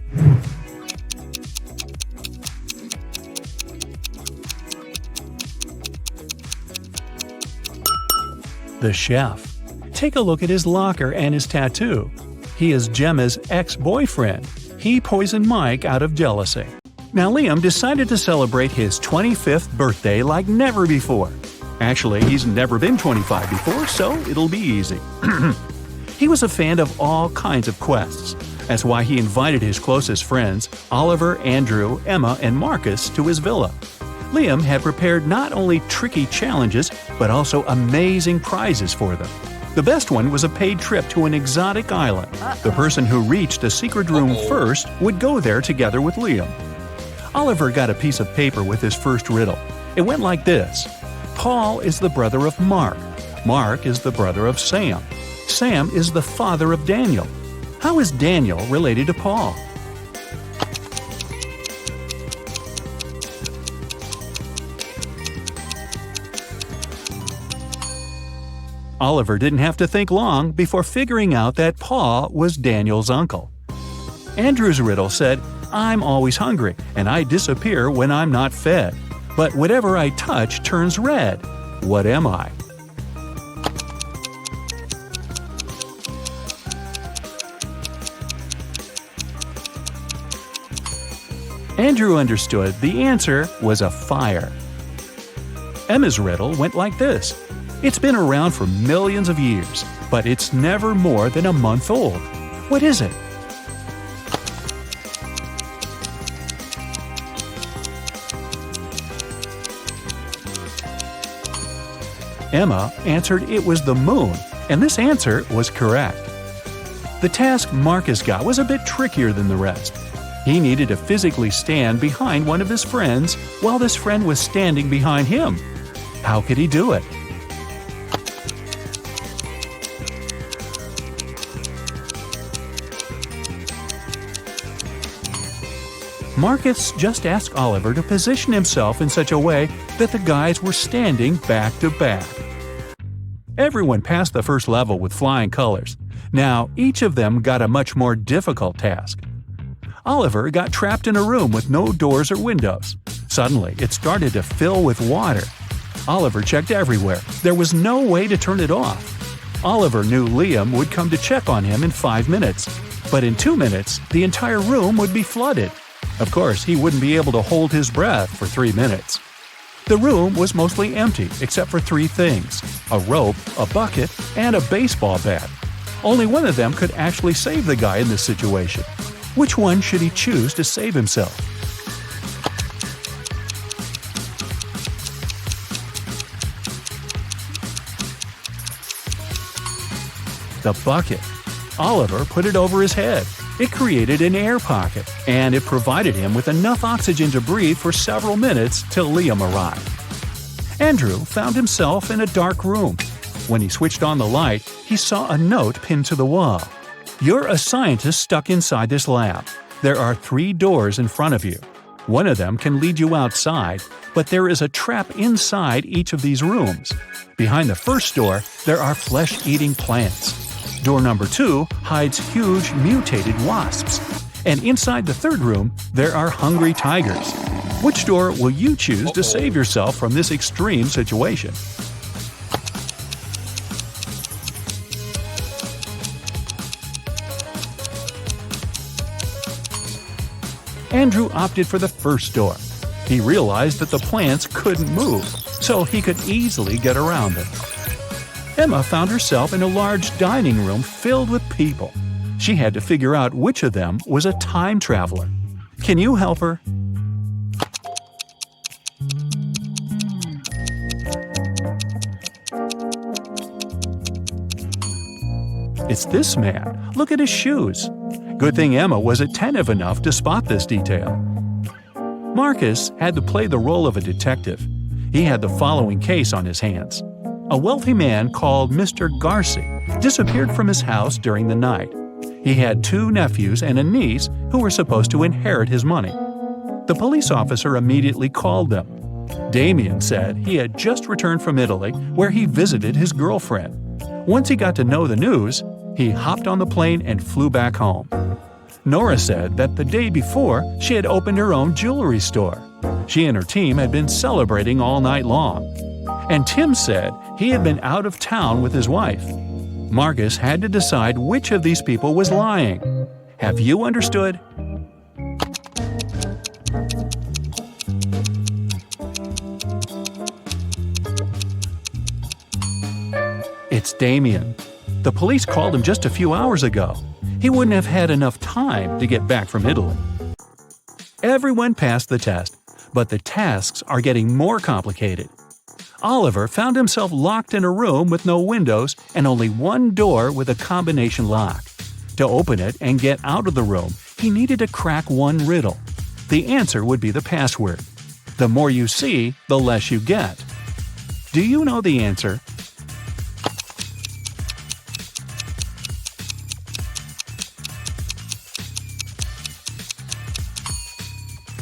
The chef. Take a look at his locker and his tattoo. He is Gemma's ex-boyfriend. He poisoned Mike out of jealousy. Now Liam decided to celebrate his 25th birthday like never before. Actually, he's never been 25 before, so it'll be easy. He was a fan of all kinds of quests. That's why he invited his closest friends, Oliver, Andrew, Emma, and Marcus, to his villa. Liam had prepared not only tricky challenges, but also amazing prizes for them. The best one was a paid trip to an exotic island. The person who reached a secret room first would go there together with Liam. Oliver got a piece of paper with his first riddle. It went like this. Paul is the brother of Mark. Mark is the brother of Sam. Sam is the father of Daniel. How is Daniel related to Paul? Oliver didn't have to think long before figuring out that Paul was Daniel's uncle. Andrew's riddle said, "I'm always hungry, and I disappear when I'm not fed. But whatever I touch turns red. What am I?" Andrew understood the answer was a fire. Emma's riddle went like this. It's been around for millions of years, but it's never more than a month old. What is it? Emma answered it was the moon, and this answer was correct. The task Marcus got was a bit trickier than the rest. He needed to physically stand behind one of his friends while this friend was standing behind him. How could he do it? Marcus just asked Oliver to position himself in such a way that the guys were standing back to back. Everyone passed the first level with flying colors. Now, each of them got a much more difficult task. Oliver got trapped in a room with no doors or windows. Suddenly, it started to fill with water. Oliver checked everywhere. There was no way to turn it off. Oliver knew Liam would come to check on him in 5 minutes. But in 2 minutes, the entire room would be flooded. Of course, he wouldn't be able to hold his breath for 3 minutes. The room was mostly empty except for 3 things: a rope, a bucket, and a baseball bat. Only one of them could actually save the guy in this situation. Which one should he choose to save himself? The bucket. Oliver put it over his head. It created an air pocket, and it provided him with enough oxygen to breathe for several minutes till Liam arrived. Andrew found himself in a dark room. When he switched on the light, he saw a note pinned to the wall. "You're a scientist stuck inside this lab. There are 3 doors in front of you. One of them can lead you outside, but there is a trap inside each of these rooms. Behind the first door, there are flesh-eating plants. Door number 2 hides huge mutated wasps. And inside the third room, there are hungry tigers. Which door will you choose to save yourself from this extreme situation?" Andrew opted for the first door. He realized that the plants couldn't move, so he could easily get around them. Emma found herself in a large dining room filled with people. She had to figure out which of them was a time traveler. Can you help her? It's this man. Look at his shoes. Good thing Emma was attentive enough to spot this detail. Marcus had to play the role of a detective. He had the following case on his hands. A wealthy man called Mr. Garci disappeared from his house during the night. He had 2 nephews and a niece who were supposed to inherit his money. The police officer immediately called them. Damien said he had just returned from Italy, where he visited his girlfriend. Once he got to know the news, he hopped on the plane and flew back home. Nora said that the day before, she had opened her own jewelry store. She and her team had been celebrating all night long. And Tim said he had been out of town with his wife. Marcus had to decide which of these people was lying. Have you understood? It's Damien. The police called him just a few hours ago. He wouldn't have had enough time to get back from Italy. Everyone passed the test, but the tasks are getting more complicated. Oliver found himself locked in a room with no windows and only one door with a combination lock. To open it and get out of the room, he needed to crack one riddle. The answer would be the password. The more you see, the less you get. Do you know the answer?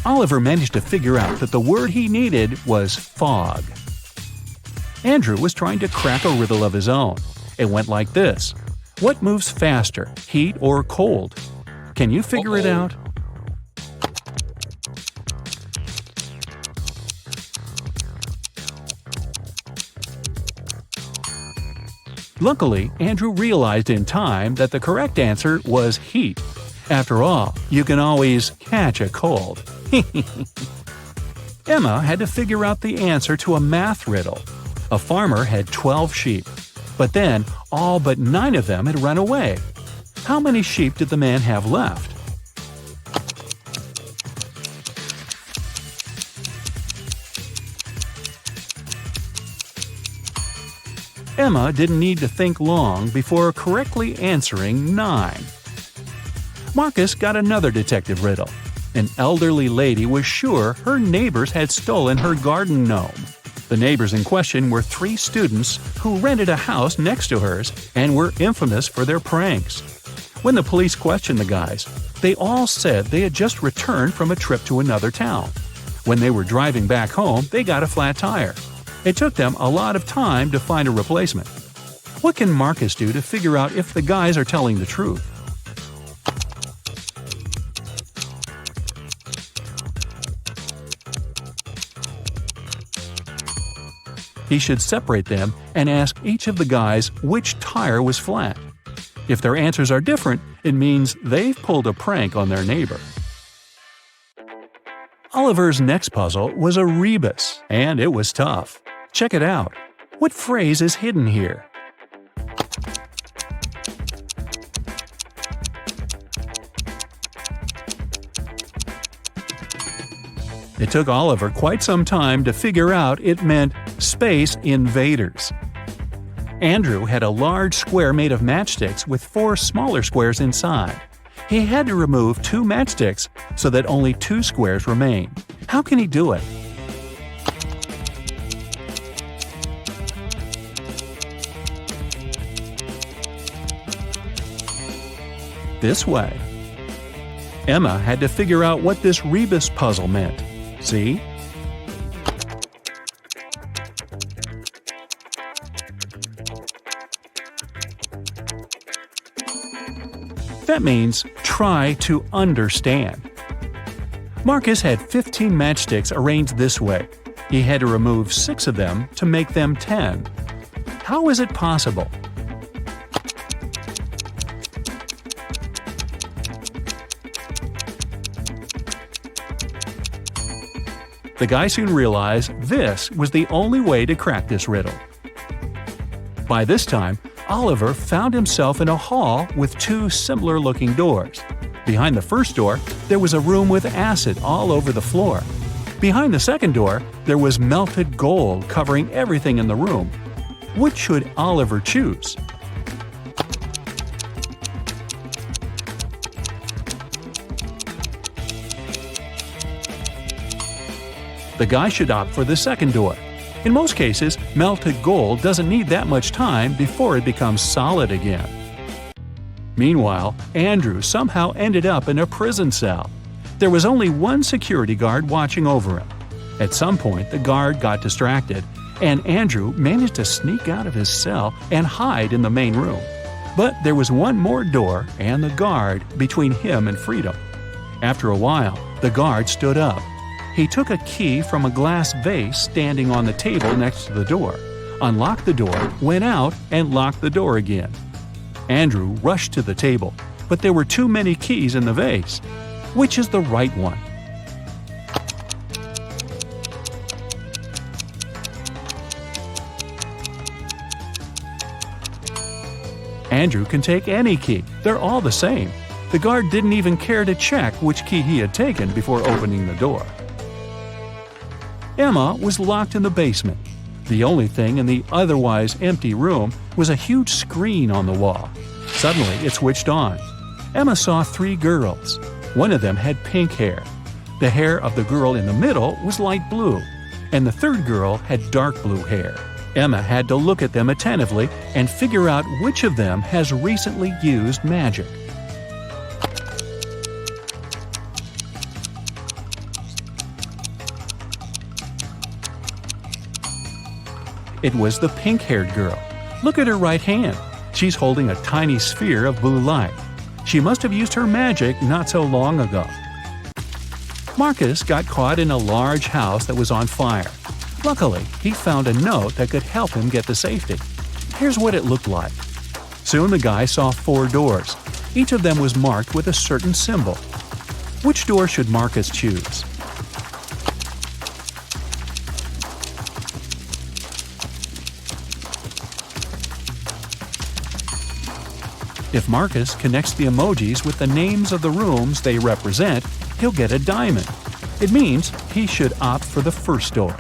Oliver managed to figure out that the word he needed was fog. Andrew was trying to crack a riddle of his own. It went like this. What moves faster, heat or cold? Can you figure it out? Luckily, Andrew realized in time that the correct answer was heat. After all, you can always catch a cold. Emma had to figure out the answer to a math riddle. A farmer had 12 sheep, but then all but 9 of them had run away. How many sheep did the man have left? Emma didn't need to think long before correctly answering 9. Marcus got another detective riddle. An elderly lady was sure her neighbors had stolen her garden gnome. The neighbors in question were 3 students who rented a house next to hers and were infamous for their pranks. When the police questioned the guys, they all said they had just returned from a trip to another town. When they were driving back home, they got a flat tire. It took them a lot of time to find a replacement. What can Marcus do to figure out if the guys are telling the truth? He should separate them and ask each of the guys which tire was flat. If their answers are different, it means they've pulled a prank on their neighbor. Oliver's next puzzle was a rebus, and it was tough. Check it out. What phrase is hidden here? It took Oliver quite some time to figure out it meant Space Invaders. Andrew had a large square made of matchsticks with 4 smaller squares inside. He had to remove 2 matchsticks so that only 2 squares remained. How can he do it? This way. Emma had to figure out what this rebus puzzle meant. See? That means try to understand. Marcus had 15 matchsticks arranged this way. He had to remove 6 of them to make them 10. How is it possible? The guy soon realized this was the only way to crack this riddle. By this time, Oliver found himself in a hall with 2 similar-looking doors. Behind the first door, there was a room with acid all over the floor. Behind the second door, there was melted gold covering everything in the room. Which should Oliver choose? The guy should opt for the second door. In most cases, melted gold doesn't need that much time before it becomes solid again. Meanwhile, Andrew somehow ended up in a prison cell. There was only one security guard watching over him. At some point, the guard got distracted, and Andrew managed to sneak out of his cell and hide in the main room. But there was one more door and the guard between him and freedom. After a while, the guard stood up. He took a key from a glass vase standing on the table next to the door, unlocked the door, went out, and locked the door again. Andrew rushed to the table, but there were too many keys in the vase. Which is the right one? Andrew can take any key. They're all the same. The guard didn't even care to check which key he had taken before opening the door. Emma was locked in the basement. The only thing in the otherwise empty room was a huge screen on the wall. Suddenly, it switched on. Emma saw 3 girls. One of them had pink hair. The hair of the girl in the middle was light blue, and the third girl had dark blue hair. Emma had to look at them attentively and figure out which of them has recently used magic. It was the pink-haired girl. Look at her right hand. She's holding a tiny sphere of blue light. She must have used her magic not so long ago. Marcus got caught in a large house that was on fire. Luckily, he found a note that could help him get to safety. Here's what it looked like. Soon the guy saw 4 doors. Each of them was marked with a certain symbol. Which door should Marcus choose? If Marcus connects the emojis with the names of the rooms they represent, he'll get a diamond. It means he should opt for the first door.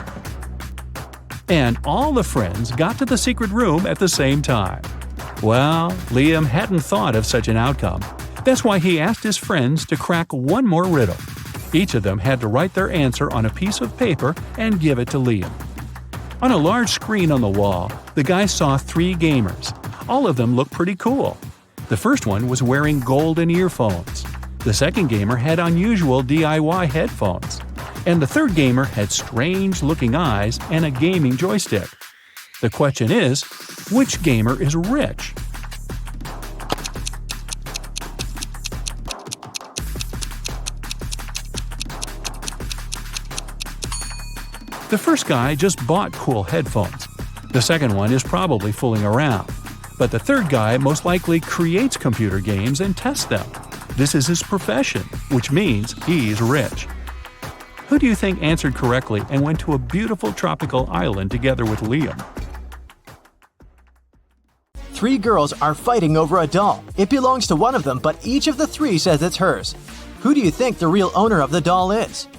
And all the friends got to the secret room at the same time. Well, Liam hadn't thought of such an outcome. That's why he asked his friends to crack one more riddle. Each of them had to write their answer on a piece of paper and give it to Liam. On a large screen on the wall, the guy saw 3 gamers. All of them looked pretty cool. The first one was wearing golden earphones. The second gamer had unusual DIY headphones. And the third gamer had strange-looking eyes and a gaming joystick. The question is, which gamer is rich? The first guy just bought cool headphones. The second one is probably fooling around. But the third guy most likely creates computer games and tests them. This is his profession, which means he's rich. Who do you think answered correctly and went to a beautiful tropical island together with Liam? 3 girls are fighting over a doll. It belongs to one of them, but each of the 3 says it's hers. Who do you think the real owner of the doll is?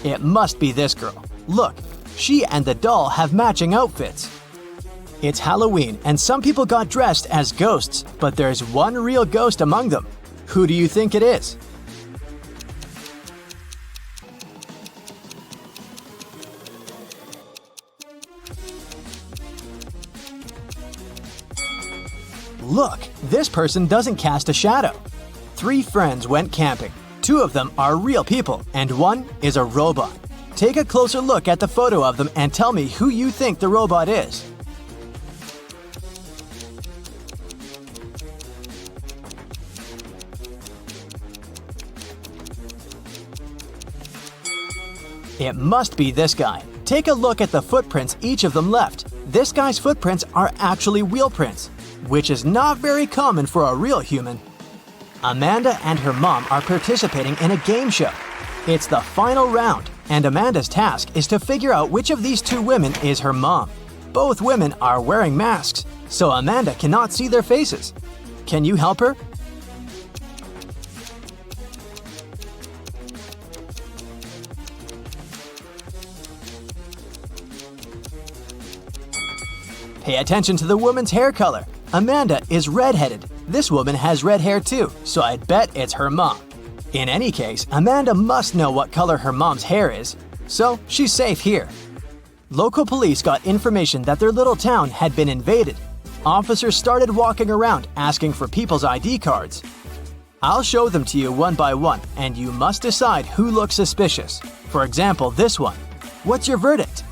It must be this girl. Look, she and the doll have matching outfits. It's Halloween, and some people got dressed as ghosts, but there's one real ghost among them. Who do you think it is? Look, this person doesn't cast a shadow. 3 friends went camping. 2 of them are real people, and 1 is a robot. Take a closer look at the photo of them and tell me who you think the robot is. It must be this guy. Take a look at the footprints each of them left. This guy's footprints are actually wheel prints, which is not very common for a real human. Amanda and her mom are participating in a game show. It's the final round, and Amanda's task is to figure out which of these 2 women is her mom. Both women are wearing masks, so Amanda cannot see their faces. Can you help her? Pay attention to the woman's hair color. Amanda is redheaded. This woman has red hair too, so I'd bet it's her mom. In any case, Amanda must know what color her mom's hair is, so she's safe here. Local police got information that their little town had been invaded. Officers started walking around asking for people's ID cards. I'll show them to you one by one, and you must decide who looks suspicious. For example, this one. What's your verdict?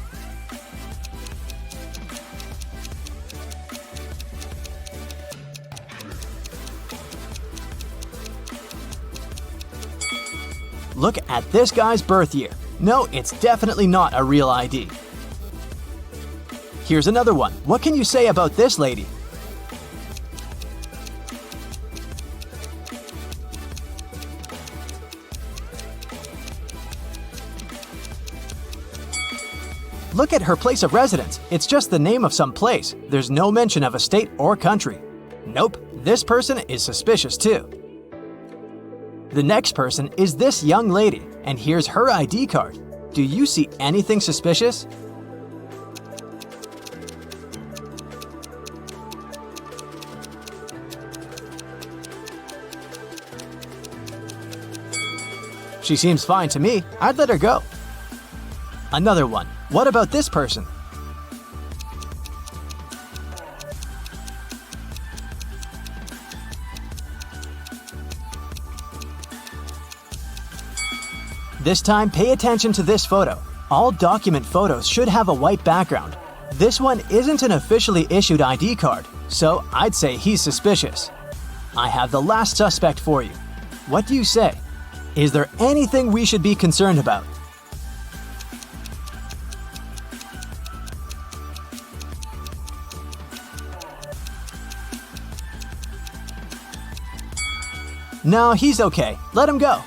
Look at this guy's birth year. No, it's definitely not a real ID. Here's another one. What can you say about this lady? Look at her place of residence. It's just the name of some place. There's no mention of a state or country. Nope, this person is suspicious too. The next person is this young lady, and here's her ID card. Do you see anything suspicious? She seems fine to me. I'd let her go. Another one. What about this person? This time, pay attention to this photo. All document photos should have a white background. This one isn't an officially issued ID card, so I'd say he's suspicious. I have the last suspect for you. What do you say? Is there anything we should be concerned about? No, he's okay. Let him go.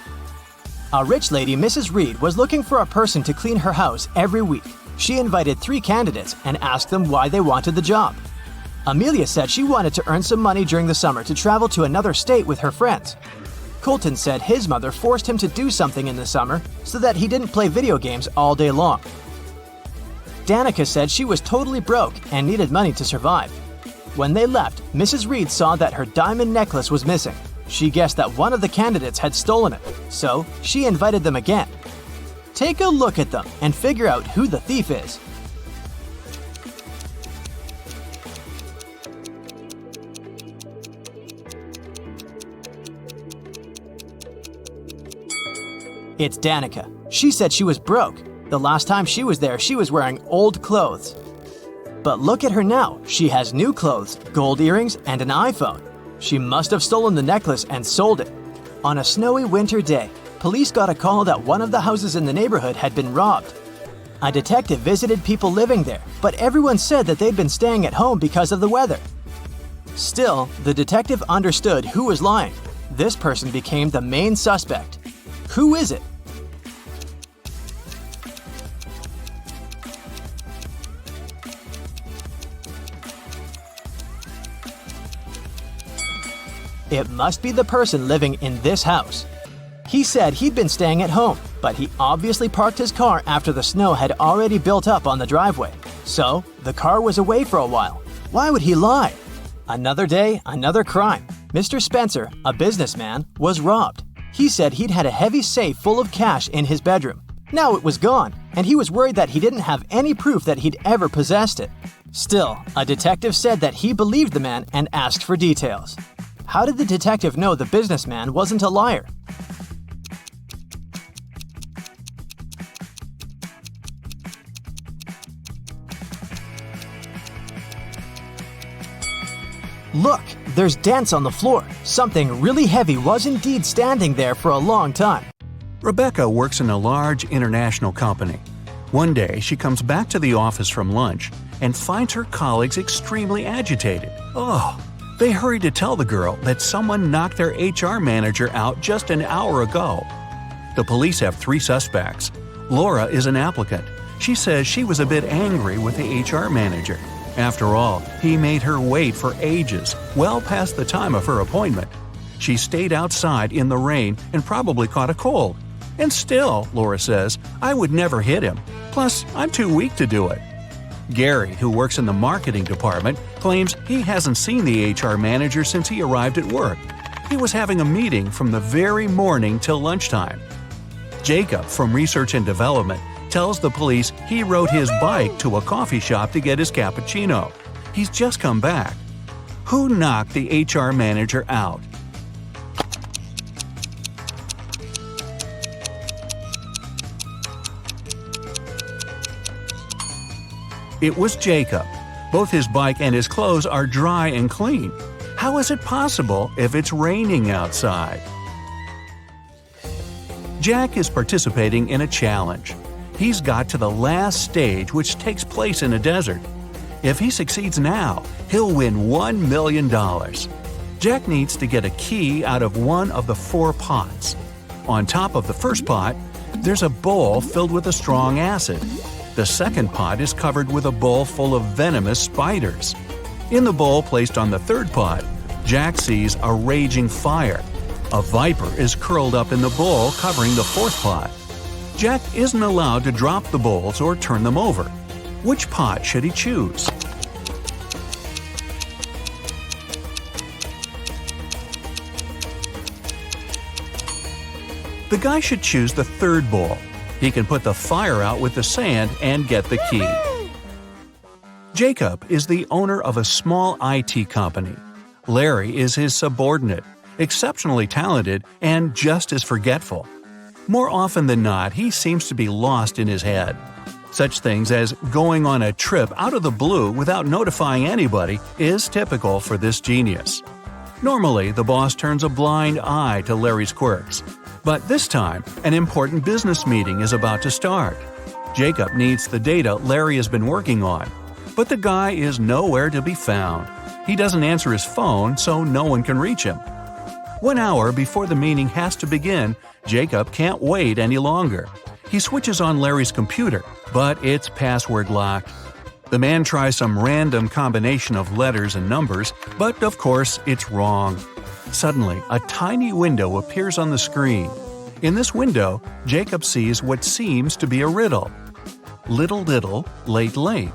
A rich lady, Mrs. Reed, was looking for a person to clean her house every week. She invited 3 candidates and asked them why they wanted the job. Amelia said she wanted to earn some money during the summer to travel to another state with her friends. Colton said his mother forced him to do something in the summer so that he didn't play video games all day long. Danica said she was totally broke and needed money to survive. When they left, Mrs. Reed saw that her diamond necklace was missing. She guessed that one of the candidates had stolen it, so she invited them again. Take a look at them and figure out who the thief is. It's Danica. She said she was broke. The last time she was there, she was wearing old clothes. But look at her now. She has new clothes, gold earrings, and an iPhone. She must have stolen the necklace and sold it. On a snowy winter day, police got a call that one of the houses in the neighborhood had been robbed. A detective visited people living there, but everyone said that they'd been staying at home because of the weather. Still, the detective understood who was lying. This person became the main suspect. Who is it? It must be the person living in this house. He said he'd been staying at home, but he obviously parked his car after the snow had already built up on the driveway. So, the car was away for a while. Why would he lie? Another day, another crime. Mr. Spencer, a businessman, was robbed. He said he'd had a heavy safe full of cash in his bedroom. Now it was gone, and he was worried that he didn't have any proof that he'd ever possessed it. Still, a detective said that he believed the man and asked for details. How did the detective know the businessman wasn't a liar? Look, there's dents on the floor. Something really heavy was indeed standing there for a long time. Rebecca works in a large international company. One day, she comes back to the office from lunch and finds her colleagues extremely agitated. They hurry to tell the girl that someone knocked their HR manager out just an hour ago. The police have 3 suspects. Laura is an applicant. She says she was a bit angry with the HR manager. After all, he made her wait for ages, well past the time of her appointment. She stayed outside in the rain and probably caught a cold. And still, Laura says, I would never hit him. Plus, I'm too weak to do it. Gary, who works in the marketing department, claims he hasn't seen the HR manager since he arrived at work. He was having a meeting from the very morning till lunchtime. Jacob, from Research and Development, tells the police he rode his bike to a coffee shop to get his cappuccino. He's just come back. Who knocked the HR manager out? It was Jacob. Both his bike and his clothes are dry and clean. How is it possible if it's raining outside? Jack is participating in a challenge. He's got to the last stage, which takes place in a desert. If he succeeds now, he'll win $1 million. Jack needs to get a key out of one of the 4 pots. On top of the first pot, there's a bowl filled with a strong acid. The second pot is covered with a bowl full of venomous spiders. In the bowl placed on the third pot, Jack sees a raging fire. A viper is curled up in the bowl covering the fourth pot. Jack isn't allowed to drop the bowls or turn them over. Which pot should he choose? The guy should choose the third bowl. He can put the fire out with the sand and get the key. Jacob is the owner of a small IT company. Larry is his subordinate, exceptionally talented and just as forgetful. More often than not, he seems to be lost in his head. Such things as going on a trip out of the blue without notifying anybody is typical for this genius. Normally, the boss turns a blind eye to Larry's quirks. But this time, an important business meeting is about to start. Jacob needs the data Larry has been working on, but the guy is nowhere to be found. He doesn't answer his phone, so no one can reach him. 1 hour before the meeting has to begin, Jacob can't wait any longer. He switches on Larry's computer, but it's password locked. The man tries some random combination of letters and numbers, but of course it's wrong. Suddenly, a tiny window appears on the screen. In this window, Jacob sees what seems to be a riddle. Little diddle, late late.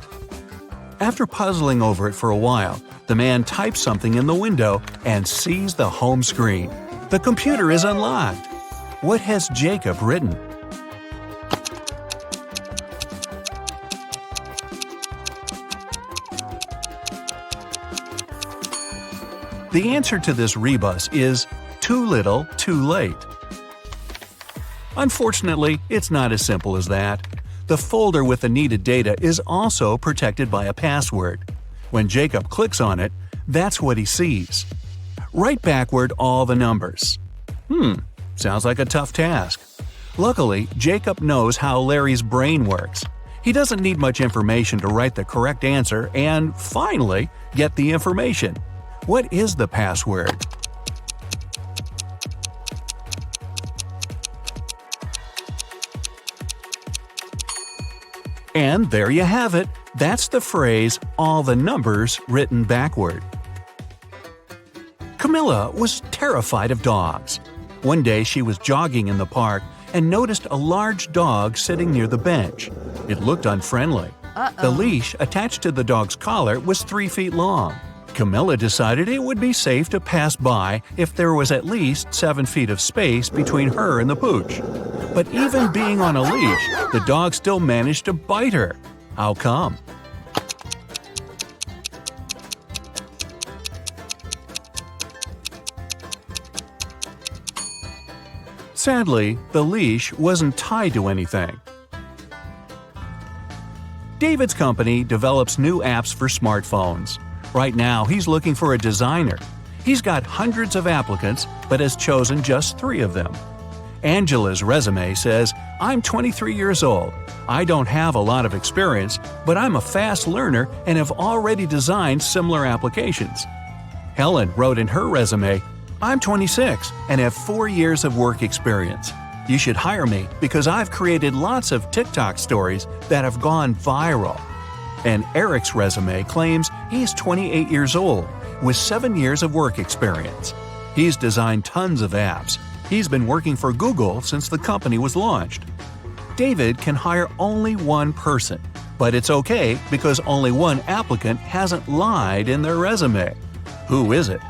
After puzzling over it for a while, the man types something in the window and sees the home screen. The computer is unlocked. What has Jacob written? The answer to this rebus is too little, too late. Unfortunately, it's not as simple as that. The folder with the needed data is also protected by a password. When Jacob clicks on it, that's what he sees. Write backward all the numbers. Sounds like a tough task. Luckily, Jacob knows how Larry's brain works. He doesn't need much information to write the correct answer and, finally, get the information. What is the password? And there you have it. That's the phrase, all the numbers written backward. Camilla was terrified of dogs. One day she was jogging in the park and noticed a large dog sitting near the bench. It looked unfriendly. The leash attached to the dog's collar was 3 feet long. Camilla decided it would be safe to pass by if there was at least 7 feet of space between her and the pooch. But even being on a leash, the dog still managed to bite her. How come? Sadly, the leash wasn't tied to anything. David's company develops new apps for smartphones. Right now, he's looking for a designer. He's got hundreds of applicants, but has chosen just 3 of them. Angela's resume says, "I'm 23 years old. I don't have a lot of experience, but I'm a fast learner and have already designed similar applications." Helen wrote in her resume, "I'm 26 and have 4 years of work experience. You should hire me because I've created lots of TikTok stories that have gone viral." And Eric's resume claims he's 28 years old with 7 years of work experience. He's designed tons of apps. He's been working for Google since the company was launched. David can hire only one person, but it's okay because only one applicant hasn't lied in their resume. Who is it?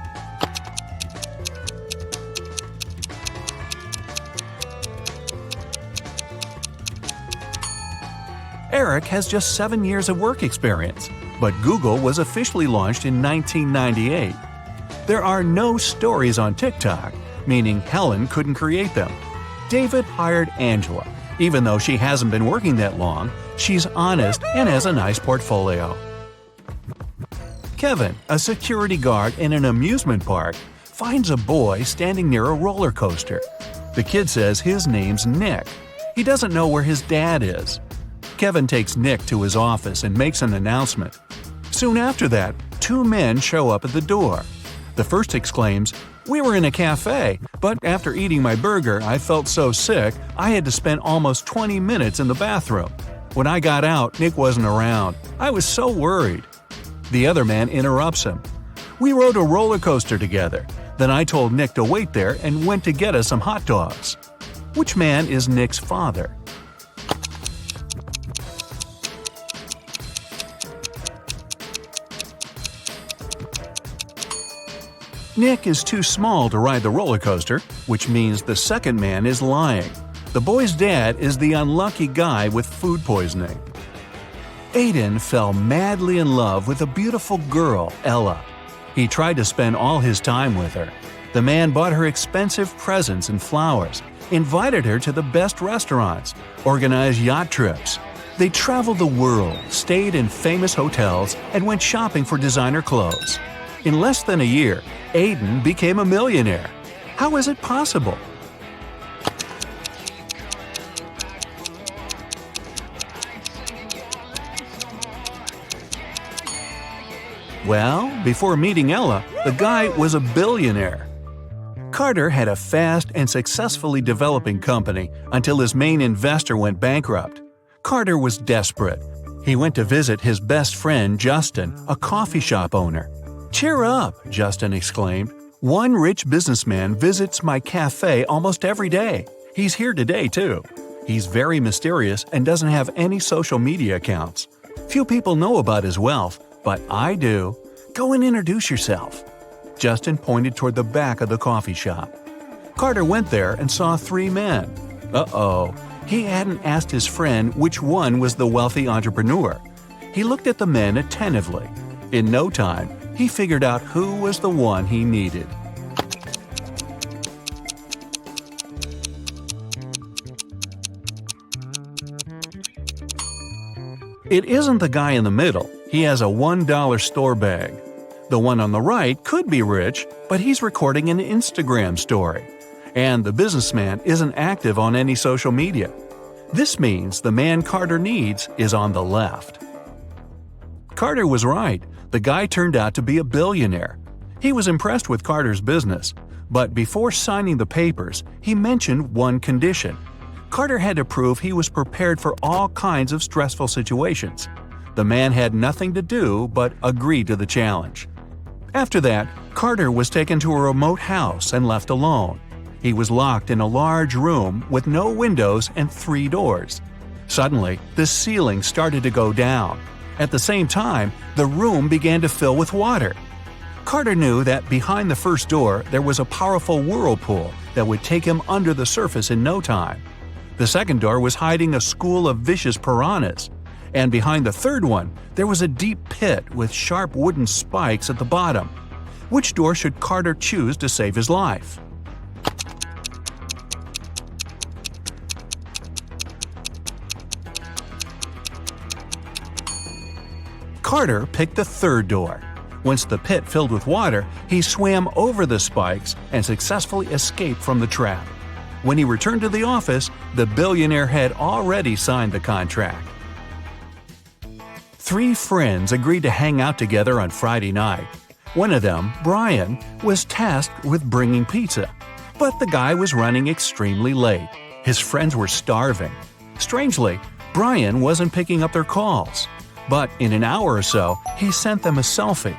Eric has just 7 years of work experience, but Google was officially launched in 1998. There are no stories on TikTok, meaning Helen couldn't create them. David hired Angela. Even though she hasn't been working that long, she's honest and has a nice portfolio. Kevin, a security guard in an amusement park, finds a boy standing near a roller coaster. The kid says his name's Nick. He doesn't know where his dad is. Kevin takes Nick to his office and makes an announcement. Soon after that, 2 men show up at the door. The first exclaims, "We were in a cafe, but after eating my burger, I felt so sick I had to spend almost 20 minutes in the bathroom. When I got out, Nick wasn't around. I was so worried." The other man interrupts him. "We rode a roller coaster together. Then I told Nick to wait there and went to get us some hot dogs." Which man is Nick's father? Nick is too small to ride the roller coaster, which means the second man is lying. The boy's dad is the unlucky guy with food poisoning. Aiden fell madly in love with a beautiful girl, Ella. He tried to spend all his time with her. The man bought her expensive presents and flowers, invited her to the best restaurants, organized yacht trips. They traveled the world, stayed in famous hotels, and went shopping for designer clothes. In less than a year, Aiden became a millionaire. How is it possible? Well, before meeting Ella, the guy was a billionaire. Carter had a fast and successfully developing company until his main investor went bankrupt. Carter was desperate. He went to visit his best friend Justin, a coffee shop owner. "Cheer up," Justin exclaimed. "One rich businessman visits my cafe almost every day. He's here today, too. He's very mysterious and doesn't have any social media accounts. Few people know about his wealth, but I do. Go and introduce yourself." Justin pointed toward the back of the coffee shop. Carter went there and saw 3 men. Uh-oh. He hadn't asked his friend which one was the wealthy entrepreneur. He looked at the men attentively. In no time, he figured out who was the one he needed. It isn't the guy in the middle. He has a $1 store bag. The one on the right could be rich, but he's recording an Instagram story. And the businessman isn't active on any social media. This means the man Carter needs is on the left. Carter was right. The guy turned out to be a billionaire. He was impressed with Carter's business, but before signing the papers, he mentioned one condition. Carter had to prove he was prepared for all kinds of stressful situations. The man had nothing to do but agree to the challenge. After that, Carter was taken to a remote house and left alone. He was locked in a large room with no windows and 3 doors. Suddenly, the ceiling started to go down. At the same time, the room began to fill with water. Carter knew that behind the first door there was a powerful whirlpool that would take him under the surface in no time. The second door was hiding a school of vicious piranhas. And behind the third one, there was a deep pit with sharp wooden spikes at the bottom. Which door should Carter choose to save his life? Carter picked the third door. Once the pit filled with water, he swam over the spikes and successfully escaped from the trap. When he returned to the office, the billionaire had already signed the contract. 3 friends agreed to hang out together on Friday night. One of them, Brian, was tasked with bringing pizza. But the guy was running extremely late. His friends were starving. Strangely, Brian wasn't picking up their calls. But in an hour or so, he sent them a selfie.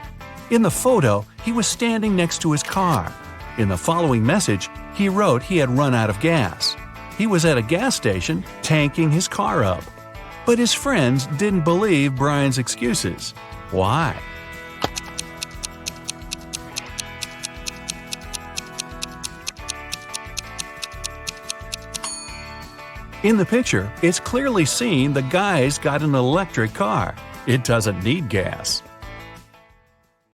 In the photo, he was standing next to his car. In the following message, he wrote he had run out of gas. He was at a gas station, tanking his car up. But his friends didn't believe Brian's excuses. Why? In the picture, it's clearly seen the guy's got an electric car. It doesn't need gas.